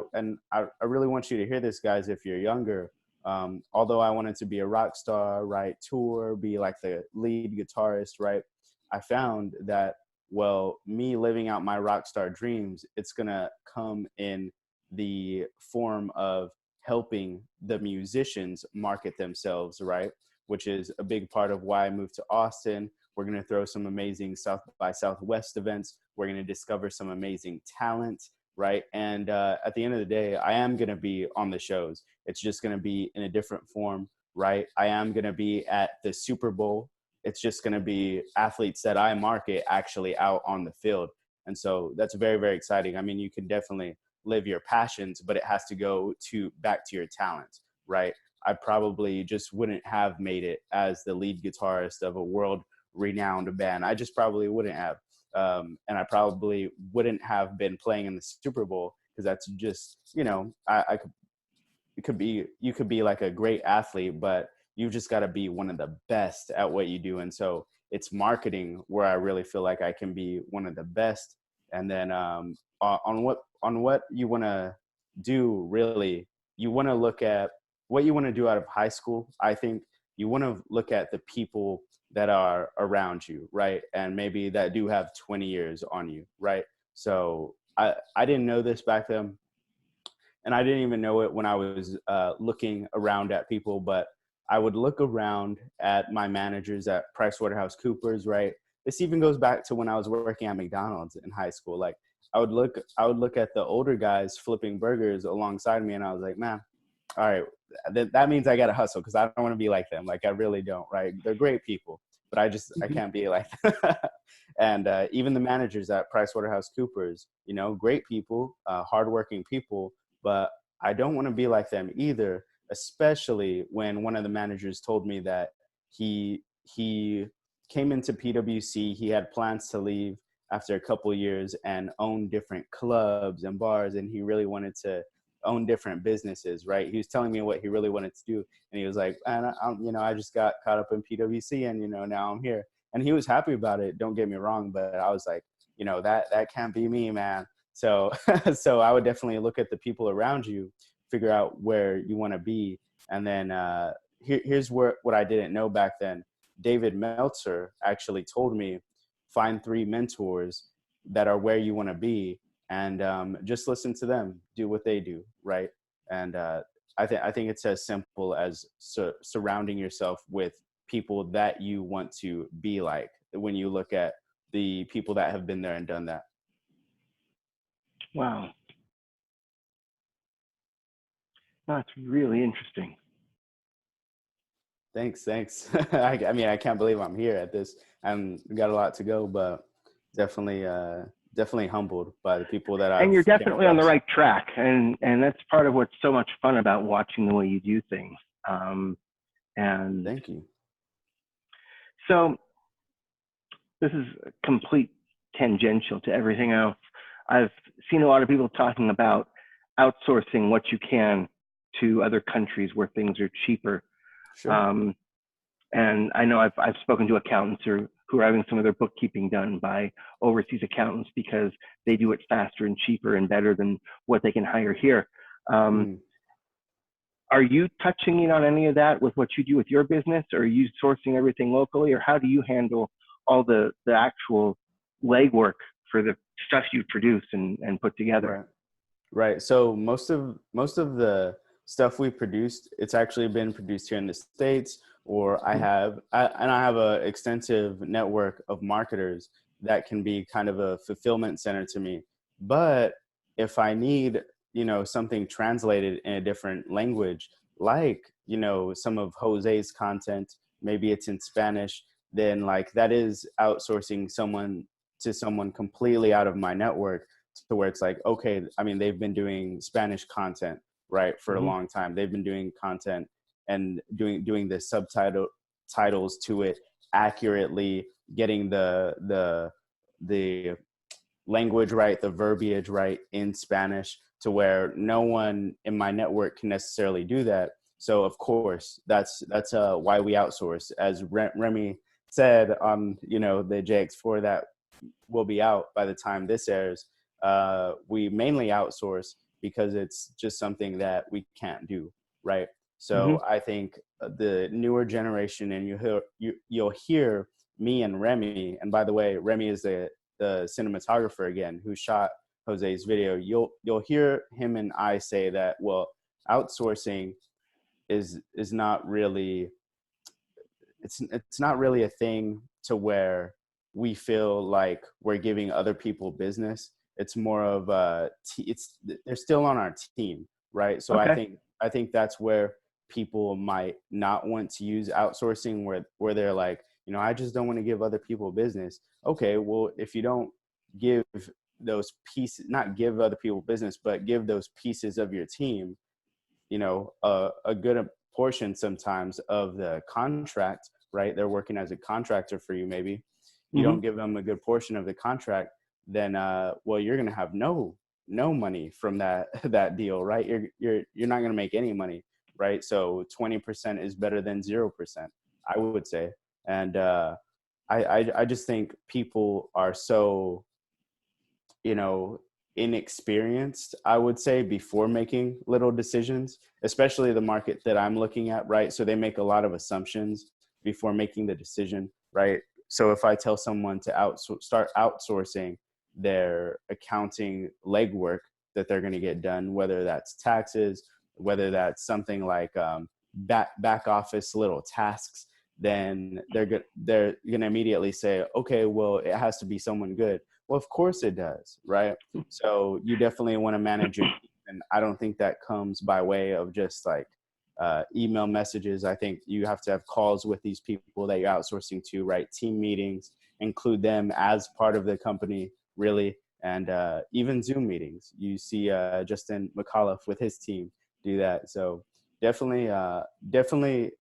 really want you to hear this, guys, if you're younger. Although I wanted to be a rock star, right, tour, be like the lead guitarist, right, I found that, well, me living out my rock star dreams, it's gonna come in the form of helping the musicians market themselves, right, which is a big part of why I moved to Austin. We're gonna throw some amazing South by Southwest events. We're gonna discover some amazing talent, right? And at the end of the day, I am going to be on the shows. It's just going to be in a different form, right? I am going to be at the Super Bowl. It's just going to be athletes that I market actually out on the field. And so that's very, very exciting. I mean, you can definitely live your passions, but it has to go back to your talent, right? I probably just wouldn't have made it as the lead guitarist of a world-renowned band. I just probably wouldn't have. And I probably wouldn't have been playing in the Super Bowl, because that's just, you could be like a great athlete, but you've just got to be one of the best at what you do. And so it's marketing where I really feel like I can be one of the best. And then on what you want to do, really, you want to look at what you want to do out of high school. I think you want to look at the people that are around you, right? And maybe that do have 20 years on you, right? So I didn't know this back then, and I didn't even know it when I was looking around at people, but I would look around at my managers at PricewaterhouseCoopers, right? This even goes back to when I was working at McDonald's in high school. Like I would look at the older guys flipping burgers alongside me, and I was like, man, all right, that means I got to hustle, because I don't want to be like them. Like I really don't, right? They're great people, but I can't be like them. And even the managers at PricewaterhouseCoopers, you know, great people, hardworking people, but I don't want to be like them either, especially when one of the managers told me that he came into PwC, he had plans to leave after a couple of years and own different clubs and bars, and he really wanted to own different businesses, right? He was telling me what he really wanted to do, and he was like, and you know, I just got caught up in PwC, and you know, now I'm here. And he was happy about it, don't get me wrong, but I was like, you know, that can't be me, man. So so I would definitely look at the people around you, figure out where you want to be. And then here's what I didn't know back then. David Meltzer actually told me, find 3 mentors that are where you want to be, and just listen to them, do what they do, right? And I think it's as simple as surrounding yourself with people that you want to be like, when you look at the people that have been there and done that. Wow. That's really interesting. Thanks. I mean, I can't believe I'm here at this. I've got a lot to go, but definitely humbled by the people that I've. And you're definitely on the right track, and that's part of what's so much fun about watching the way you do things. And thank you. So this is complete tangential to everything else. I've seen a lot of people talking about outsourcing what you can to other countries where things are cheaper. Sure. And I know I've spoken to accountants who are having some of their bookkeeping done by overseas accountants because they do it faster and cheaper and better than what they can hire here. Are you touching in on any of that with what you do with your business, or are you sourcing everything locally, or how do you handle all the actual legwork for the stuff you produce and put together? Right. So most of the stuff we produced, it's actually been produced here in the States, or I have an extensive network of marketers that can be kind of a fulfillment center to me. But if I need, you know, something translated in a different language, like, you know, some of Jose's content, maybe it's in Spanish, then like that is outsourcing someone to someone completely out of my network, to where it's like, okay, I mean, they've been doing Spanish content, right, for a long time. They've been doing content and doing the titles to it accurately, getting the language right, the verbiage right in Spanish, to where no one in my network can necessarily do that. So of course, that's why we outsource. As Remy said on, you know, the JX4 that will be out by the time this airs, we mainly outsource because it's just something that we can't do, right? So I think the newer generation, and you'll hear me and Remy, and by the way, Remy is the cinematographer again who shot Jose's video. You'll hear him and I say that, well, outsourcing is not really, it's not really a thing to where we feel like we're giving other people business. It's more of they're still on our team, right? So I think that's where people might not want to use outsourcing, where they're like, you know, I just don't want to give other people business. Okay, well, if you don't give those pieces, not give other people business, but give those pieces of your team, you know, a good portion sometimes of the contract, right? They're working as a contractor for you, maybe. You don't give them a good portion of the contract, then well, you're going to have no money from that deal, right? You're not going to make any money, right? So 20% is better than 0%, I would say. And I just think people are so, you know, inexperienced, I would say, before making little decisions, especially the market that I'm looking at, right? So they make a lot of assumptions before making the decision, right? So if I tell someone to start outsourcing their accounting legwork that they're going to get done, whether that's taxes, whether that's something like back office little tasks, then they're going to immediately say, okay, well, it has to be someone good. Well, of course it does, right? So you definitely want to manage your team, and I don't think that comes by way of just like email messages. I think you have to have calls with these people that you're outsourcing to, right? Team meetings, include them as part of the company, really. And even Zoom meetings, you see Justin McAuliffe with his team do that. So definitely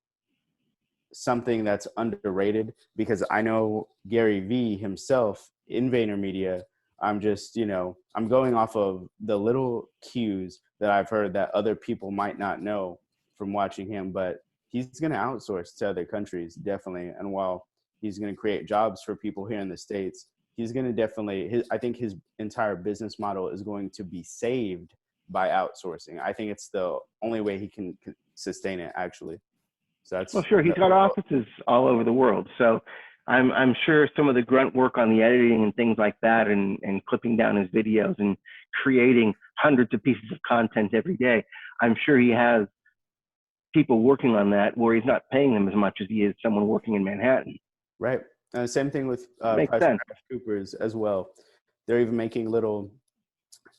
something that's underrated, because I know Gary Vee himself in VaynerMedia. I'm just, I'm going off of the little cues that I've heard that other people might not know from watching him, but he's going to outsource to other countries, definitely. And while he's going to create jobs for people here in the States, he's going to definitely, I think his entire business model is going to be saved by outsourcing. I think it's the only way he can sustain it, actually. So Well, sure. He's got offices all over the world. So I'm sure some of the grunt work on the editing and things like that, and clipping down his videos and creating hundreds of pieces of content every day, I'm sure he has people working on that where he's not paying them as much as he is someone working in Manhattan. Right. Same thing with PricewaterhouseCoopers as well. They're even making little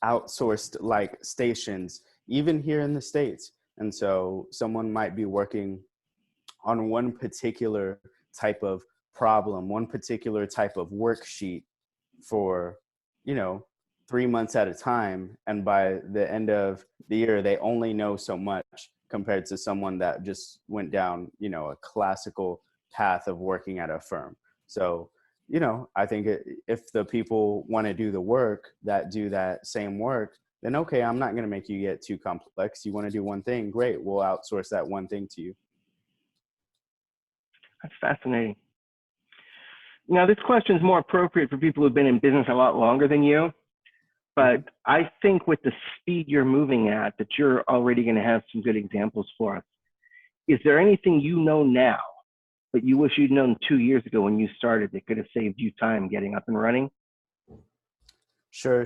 outsourced like stations, even here in the States. And so someone might be working on one particular type of problem, one particular type of worksheet for, 3 months at a time. And by the end of the year, they only know so much compared to someone that just went down, a classical path of working at a firm. So, I think if the people want to do the work that do that same work, then okay, I'm not going to make you get too complex. You want to do one thing, great. We'll outsource that one thing to you. That's fascinating. Now, this question is more appropriate for people who've been in business a lot longer than you, but I think with the speed you're moving at, that you're already going to have some good examples for us. Is there anything you know now, but you wish you'd known 2 years ago when you started, that could have saved you time getting up and running? Sure.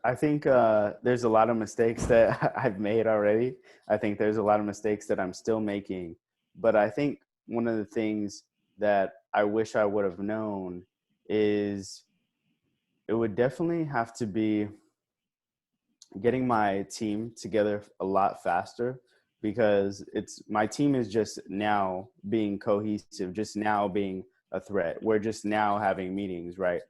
I think there's a lot of mistakes that I've made already. I think there's a lot of mistakes that I'm still making. But I think one of the things that I wish I would have known is it would definitely have to be getting my team together a lot faster, because my team is just now being cohesive, just now being a threat. We're just now having meetings, right?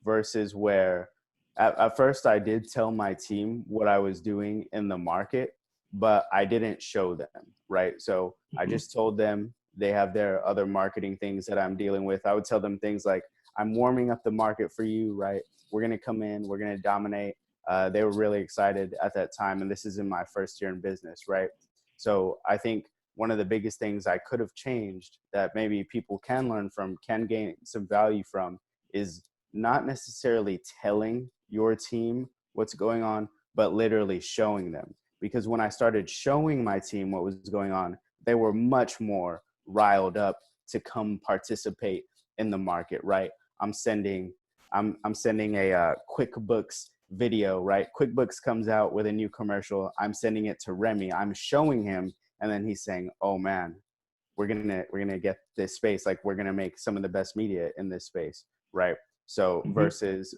Versus where at first I did tell my team what I was doing in the market, but I didn't show them, right? So I just told them they have their other marketing things that I'm dealing with. I would tell them things like, I'm warming up the market for you, right? We're going to come in, we're going to dominate. They were really excited at that time. And this is in my first year in business, right? So I think one of the biggest things I could have changed that maybe people can learn from, can gain some value from, is not necessarily telling your team what's going on, but literally showing them. Because when I started showing my team what was going on, they were much more riled up to come participate in the market, right? I'm sending a QuickBooks video, right? QuickBooks comes out with a new commercial. I'm sending it to Remy. I'm showing him, and then he's saying, "Oh man, we're gonna get this space. Like, we're gonna make some of the best media in this space," right? So versus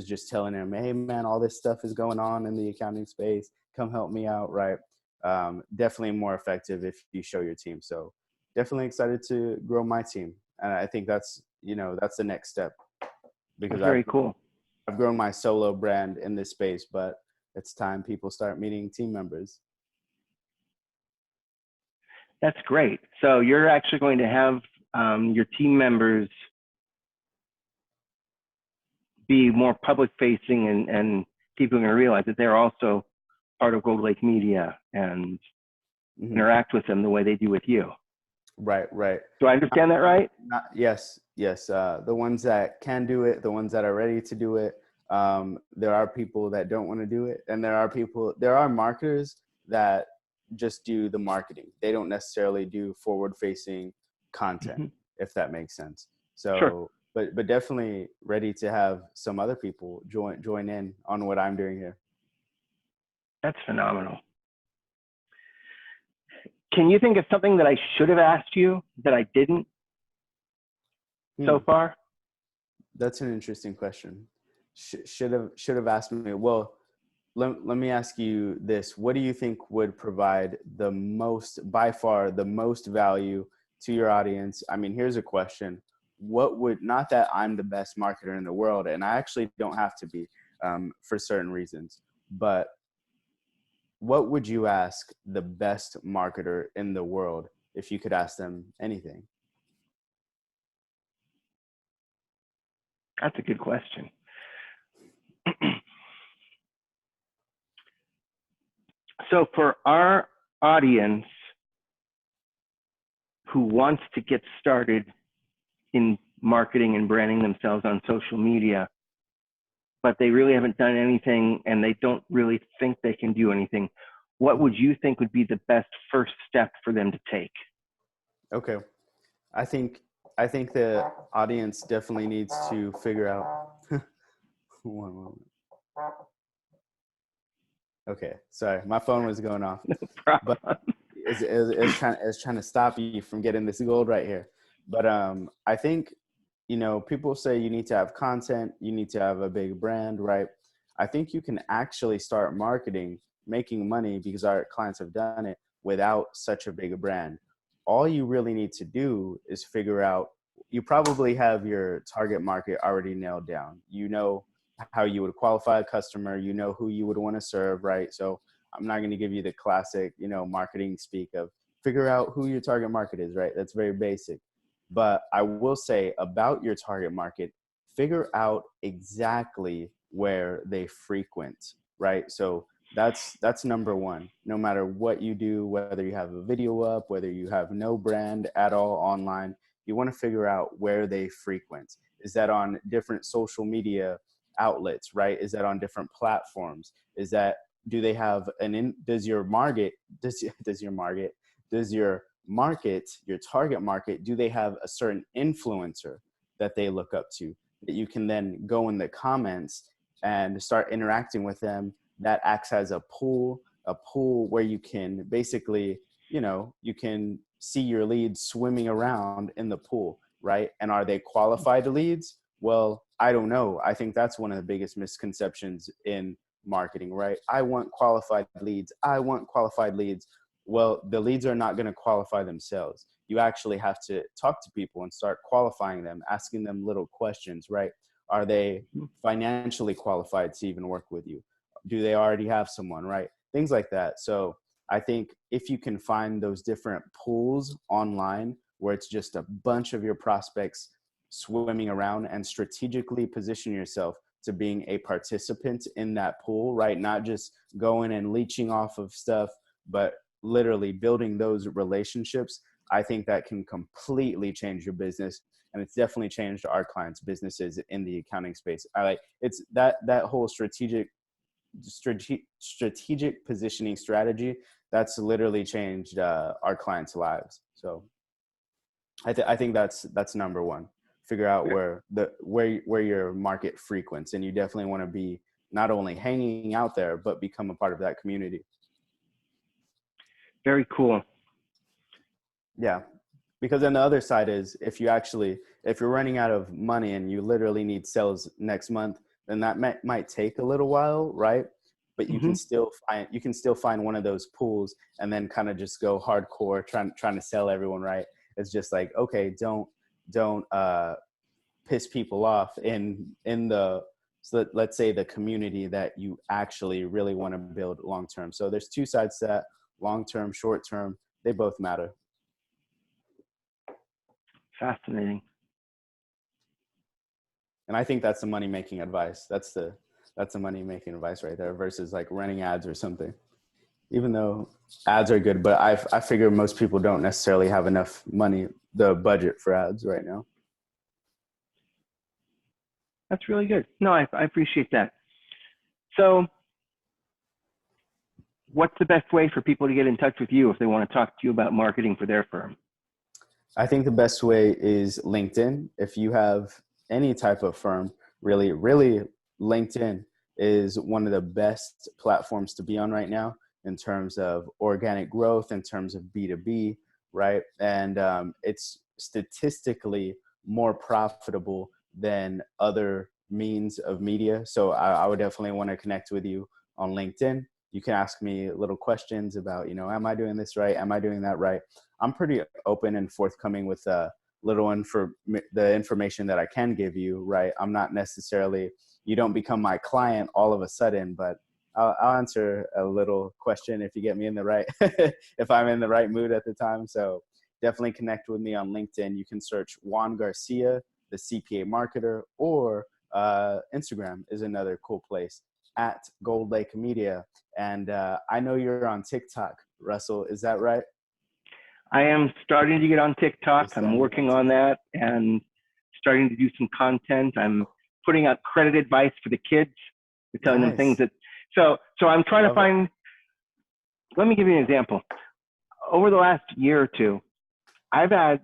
just telling him, "Hey man, all this stuff is going on in the accounting space. Come help me out," right? Definitely more effective if you show your team. So definitely excited to grow my team, and I think that's the next step, because that's very cool. I've grown my solo brand in this space, but it's time people start meeting team members. That's great. So you're actually going to have your team members be more public facing, and people are going to realize that they're also part of Gold Lake Media and interact with them the way they do with you. Right. Do I understand that right? Yes. The ones that can do it, the ones that are ready to do it. There are people that don't want to do it. And there are marketers that just do the marketing. They don't necessarily do forward facing content, if that makes sense. So, sure. but definitely ready to have some other people join in on what I'm doing here. That's phenomenal. Can you think of something that I should have asked you that I didn't so far? That's an interesting question. Should have asked me. Well, let me ask you this. What do you think would provide by far the most value to your audience? I mean, here's a question. what would, not that I'm the best marketer in the world, and I actually don't have to be for certain reasons, but what would you ask the best marketer in the world if you could ask them anything? That's a good question. So for our audience who wants to get started in marketing and branding themselves on social media, but they really haven't done anything and they don't really think they can do anything, what would you think would be the best first step for them to take? Okay. I think the audience definitely needs to figure out one moment. Okay, sorry, my phone was going off. No problem. But it's trying to stop you from getting this gold right here. But I think, you know, people say you need to have content, you need to have a big brand, right? I think you can actually start marketing, making money, because our clients have done it without such a big brand. All you really need to do is figure out, you probably have your target market already nailed down. You know how you would qualify a customer, you know who you would want to serve, right? So I'm not going to give you the classic, you know, marketing speak of figure out who your target market is, right? That's very basic. But I will say about your target market, figure out exactly where they frequent, right? So that's number one. No matter what you do, whether you have a video up, whether you have no brand at all online, you want to figure out where they frequent. Is that on different social media outlets, right? Is that on different platforms? Is that, do they have does your market, your target market, do they have a certain influencer that they look up to that you can then go in the comments and start interacting with them? That acts as a pool where you can basically, you know, you can see your leads swimming around in the pool, right? And are they qualified leads? Well, I don't know. I think that's one of the biggest misconceptions in marketing, right? I want qualified leads. Well, the leads are not going to qualify themselves. You actually have to talk to people and start qualifying them, asking them little questions, right? Are they financially qualified to even work with you? Do they already have someone, right? Things like that. So I think if you can find those different pools online where it's just a bunch of your prospects swimming around, and strategically position yourself to being a participant in that pool, right? Not just going and leeching off of stuff, but literally building those relationships. I think that can completely change your business. And it's definitely changed our clients' businesses in the accounting space. I like, it's that whole strategic positioning strategy that's literally changed our clients' lives. So I think that's number one. Figure out where your market frequents, and you definitely want to be not only hanging out there but become a part of that community. Very cool. Yeah, because then the other side is if you're running out of money and you literally need sales next month, then that might take a little while, right? But you can still find one of those pools and then kind of just go hardcore trying to sell everyone, right? It's just like, okay, don't piss people off in the, so let's say the community that you actually really want to build long term. So there's two sides to that: long term, short term. They both matter. Fascinating. And I think that's the money making advice. That's the money making advice right there, versus like running ads or something. Even though ads are good, but I figure most people don't necessarily have enough money, the budget for ads right now. That's really good. No, I appreciate that. So what's the best way for people to get in touch with you if they want to talk to you about marketing for their firm? I think the best way is LinkedIn. If you have any type of firm, really LinkedIn is one of the best platforms to be on right now in terms of organic growth, in terms of B2B, right? And it's statistically more profitable than other means of media. So I would definitely want to connect with you on LinkedIn. You can ask me little questions about, am I doing this right? Am I doing that right? I'm pretty open and forthcoming with the information that I can give you, right? I'm not necessarily, you don't become my client all of a sudden, but I'll answer a little question if you get me in the right, if I'm in the right mood at the time. So definitely connect with me on LinkedIn. You can search Juan Garcia, the CPA marketer, or Instagram is another cool place, at Gold Lake Media. And I know you're on TikTok, Russell. Is that right? I am starting to get on TikTok. I'm working on that and starting to do some content. I'm putting out credit advice for the kids. We're telling them things that, so I'm trying to find, let me give you an example. Over the last year or two, I've had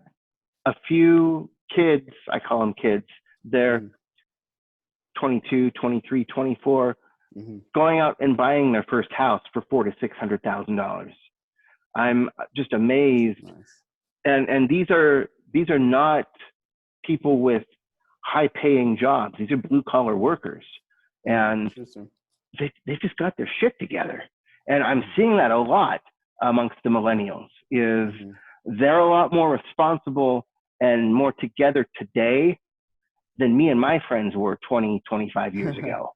a few kids, I call them kids, they're 22, 23, 24, going out and buying their first house for $400,000 to $600,000. I'm just amazed. And these are not people with high paying jobs. These are blue collar workers. And they just got their shit together. And I'm seeing that a lot amongst the millennials, is they're a lot more responsible and more together today than me and my friends were 20, 25 years ago.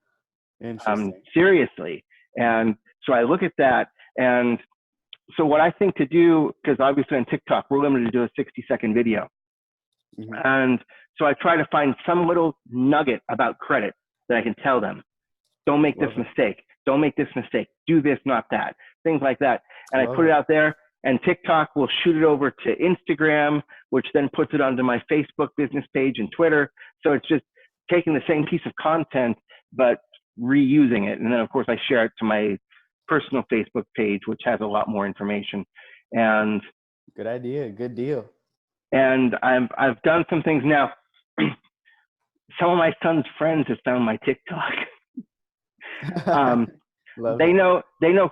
Seriously. And so I look at that, and so what I think to do, because obviously on TikTok, we're limited to do a 60-second video. And so I try to find some little nugget about credit that I can tell them. Don't make this mistake. Don't make this mistake. Do this, not that. Things like that. And I put it out there, and TikTok will shoot it over to Instagram, which then puts it onto my Facebook business page and Twitter. So it's just taking the same piece of content, but reusing it. And then of course I share it to my personal Facebook page, which has a lot more information. And good idea. Good deal. And I've done some things now. Some of my son's friends have found my TikTok. They know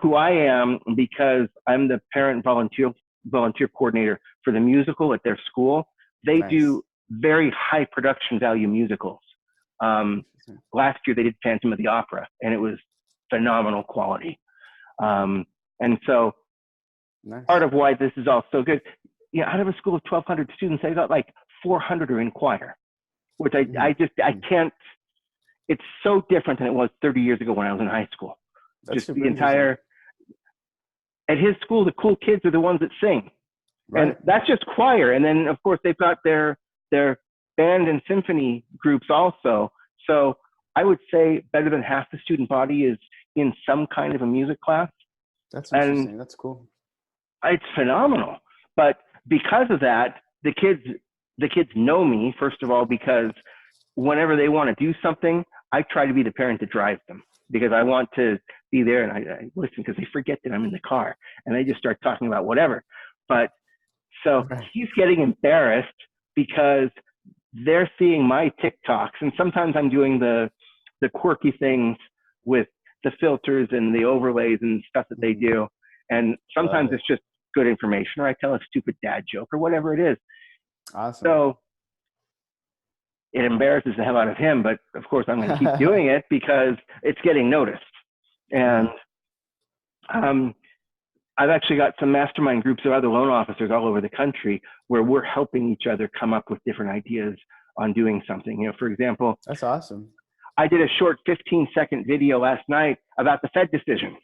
who I am because I'm the parent volunteer coordinator for the musical at their school. They do very high production value musicals. Last year they did Phantom of the Opera, and it was phenomenal quality. And so part of why this is all so good, out of a school of 1,200 students, I got like 400 are in choir, which I can't. It's so different than it was 30 years ago when I was in high school. Just the entire, at his school, the cool kids are the ones that sing. And that's just choir. And then of course they've got their band and symphony groups also. So I would say better than half the student body is in some kind of a music class. That's interesting. That's cool. It's phenomenal. But because of that, the kids know me, first of all, because whenever they want to do something, I try to be the parent that drives them, because I want to be there, and I listen, because they forget that I'm in the car and they just start talking about whatever. But so he's getting embarrassed because they're seeing my TikToks, and sometimes I'm doing the quirky things with the filters and the overlays and stuff that they do. And sometimes it's just good information, or I tell a stupid dad joke or whatever it is. Awesome. So it embarrasses the hell out of him, but of course I'm going to keep doing it because it's getting noticed. And I've actually got some mastermind groups of other loan officers all over the country where we're helping each other come up with different ideas on doing something. For example, that's awesome. I did a short 15-second video last night about the Fed decision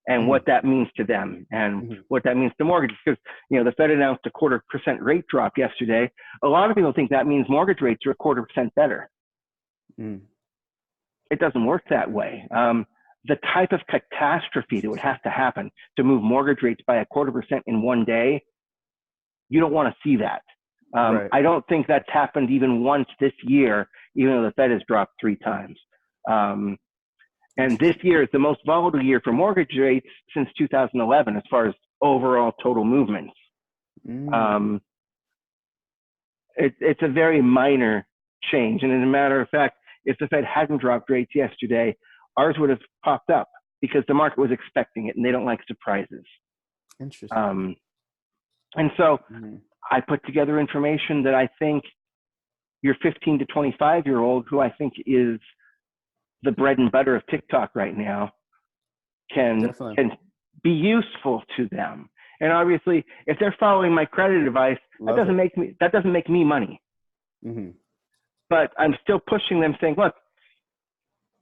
and what that means to them and what that means to mortgages. Because, the Fed announced a 0.25% rate drop yesterday. A lot of people think that means mortgage rates are 0.25% better. It doesn't work that way. The type of catastrophe that would have to happen to move mortgage rates by 0.25% in one day, you don't want to see that. I don't think that's happened even once this year, even though the Fed has dropped 3 times. And this year is the most volatile year for mortgage rates since 2011, as far as overall total movements. It's a very minor change. And as a matter of fact, if the Fed hadn't dropped rates yesterday, ours would have popped up because the market was expecting it, and they don't like surprises. Interesting. And so I put together information that I think your 15 to 25-year-old, who I think is the bread and butter of TikTok right now, can be useful to them. And obviously, if they're following my credit advice, that doesn't make me money. Mm-hmm. But I'm still pushing them, saying, look,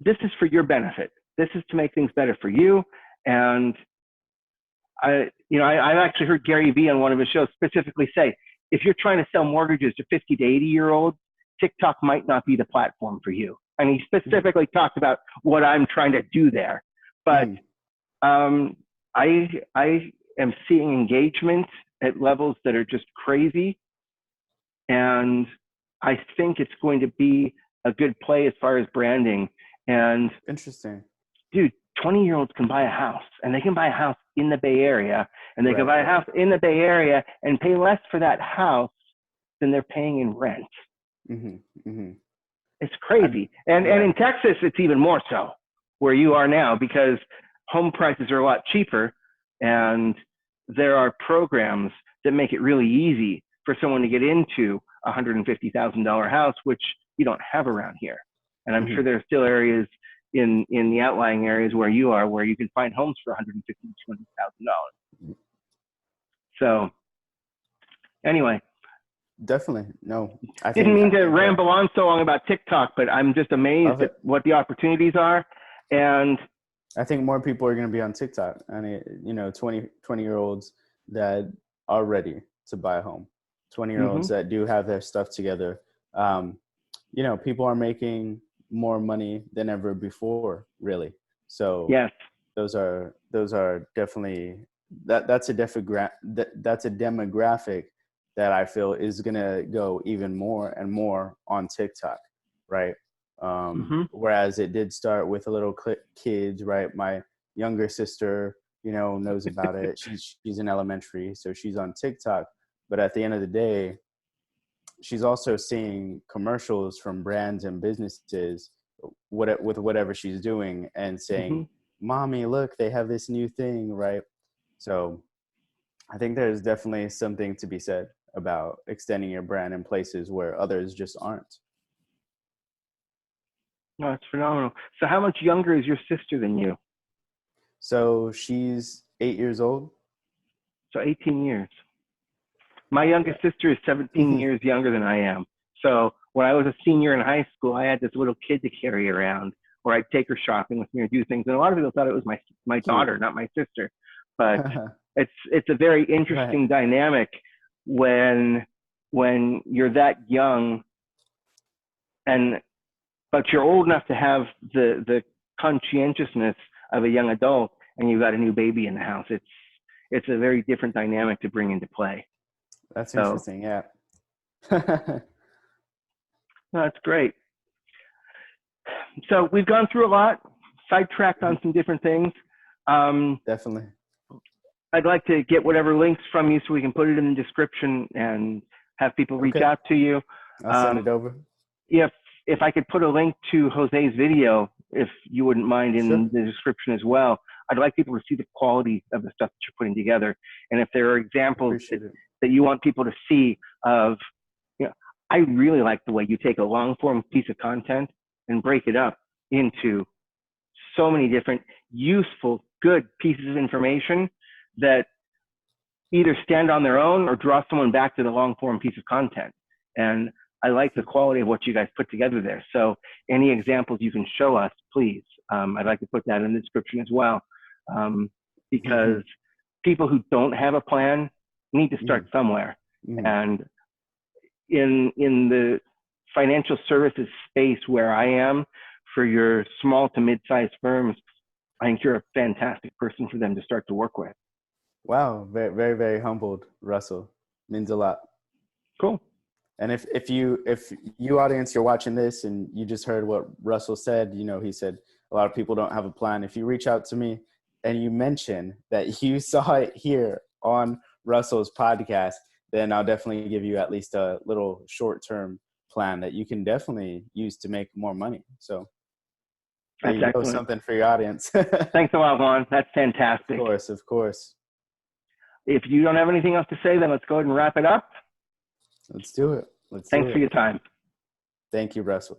this is for your benefit. This is to make things better for you. And I've actually heard Gary Vee on one of his shows specifically say, if you're trying to sell mortgages to 50 to 80-year-olds, TikTok might not be the platform for you. And he specifically talked about what I'm trying to do there. But I am seeing engagement at levels that are just crazy. And I think it's going to be a good play as far as branding. And interesting. Dude, 20-year-olds can buy a house, and they can buy a house in the Bay Area, and they can buy a house in the Bay Area and pay less for that house than they're paying in rent. Mm-hmm. Mm-hmm. It's crazy. And in Texas, it's even more so where you are now, because home prices are a lot cheaper, and there are programs that make it really easy for someone to get into a $150,000 house, which you don't have around here. And I'm sure there are still areas in the outlying areas where you are, where you can find homes for $150,000 to $200,000. So anyway. Definitely. No, I didn't mean to ramble on so long about TikTok, but I'm just amazed at what the opportunities are. And I think more people are going to be on TikTok. And, 20-year-olds that are ready to buy a home, 20-year-olds that do have their stuff together. People are making more money than ever before, really. So yes, those are definitely that's a demographic that I feel is gonna go even more and more on TikTok, right? Whereas it did start with a little kids, right? My younger sister, knows about it. She's in elementary, so she's on TikTok. But at the end of the day, she's also seeing commercials from brands and businesses with whatever she's doing and saying, Mommy, look, they have this new thing, right? So I think there's definitely something to be said about extending your brand in places where others just aren't. No, it's phenomenal. So how much younger is your sister than you? So she's 8 years old. So 18 years. My youngest sister is 17 years younger than I am. So when I was a senior in high school, I had this little kid to carry around, or I'd take her shopping with me or do things. And a lot of people thought it was my daughter, not my sister. But it's a very interesting dynamic when you're that young, but you're old enough to have the conscientiousness of a young adult, and you've got a new baby in the house. It's a very different dynamic to bring into play. That's interesting. Yeah. That's great. So we've gone through a lot, sidetracked on some different things. Definitely. I'd like to get whatever links from you so we can put it in the description and have people reach out to you. I'll send it over. If I could put a link to Jose's video, if you wouldn't mind, in the description as well. I'd like people to see the quality of the stuff that you're putting together. And if there are examples that you want people to see of, I really like the way you take a long form piece of content and break it up into so many different useful, good pieces of information that either stand on their own or draw someone back to the long form piece of content. And I like the quality of what you guys put together there. So any examples you can show us, please. I'd like to put that in the description as well, because people who don't have a plan need to start somewhere. And in the financial services space where I am, for your small to mid-sized firms, I think you're a fantastic person for them to start to work with. Wow. Very, very, very humbled, Russell. Means a lot. Cool. And if you audience, you're watching this and you just heard what Russell said, he said a lot of people don't have a plan. If you reach out to me and you mention that you saw it here on Russell's podcast, then I'll definitely give you at least a little short-term plan that you can definitely use to make more money. So there you go, something for your audience. Thanks a lot, Juan. That's fantastic. Of course. If you don't have anything else to say, then let's go ahead and wrap it up. Let's do it. Thanks for your time. Thank you, Russell.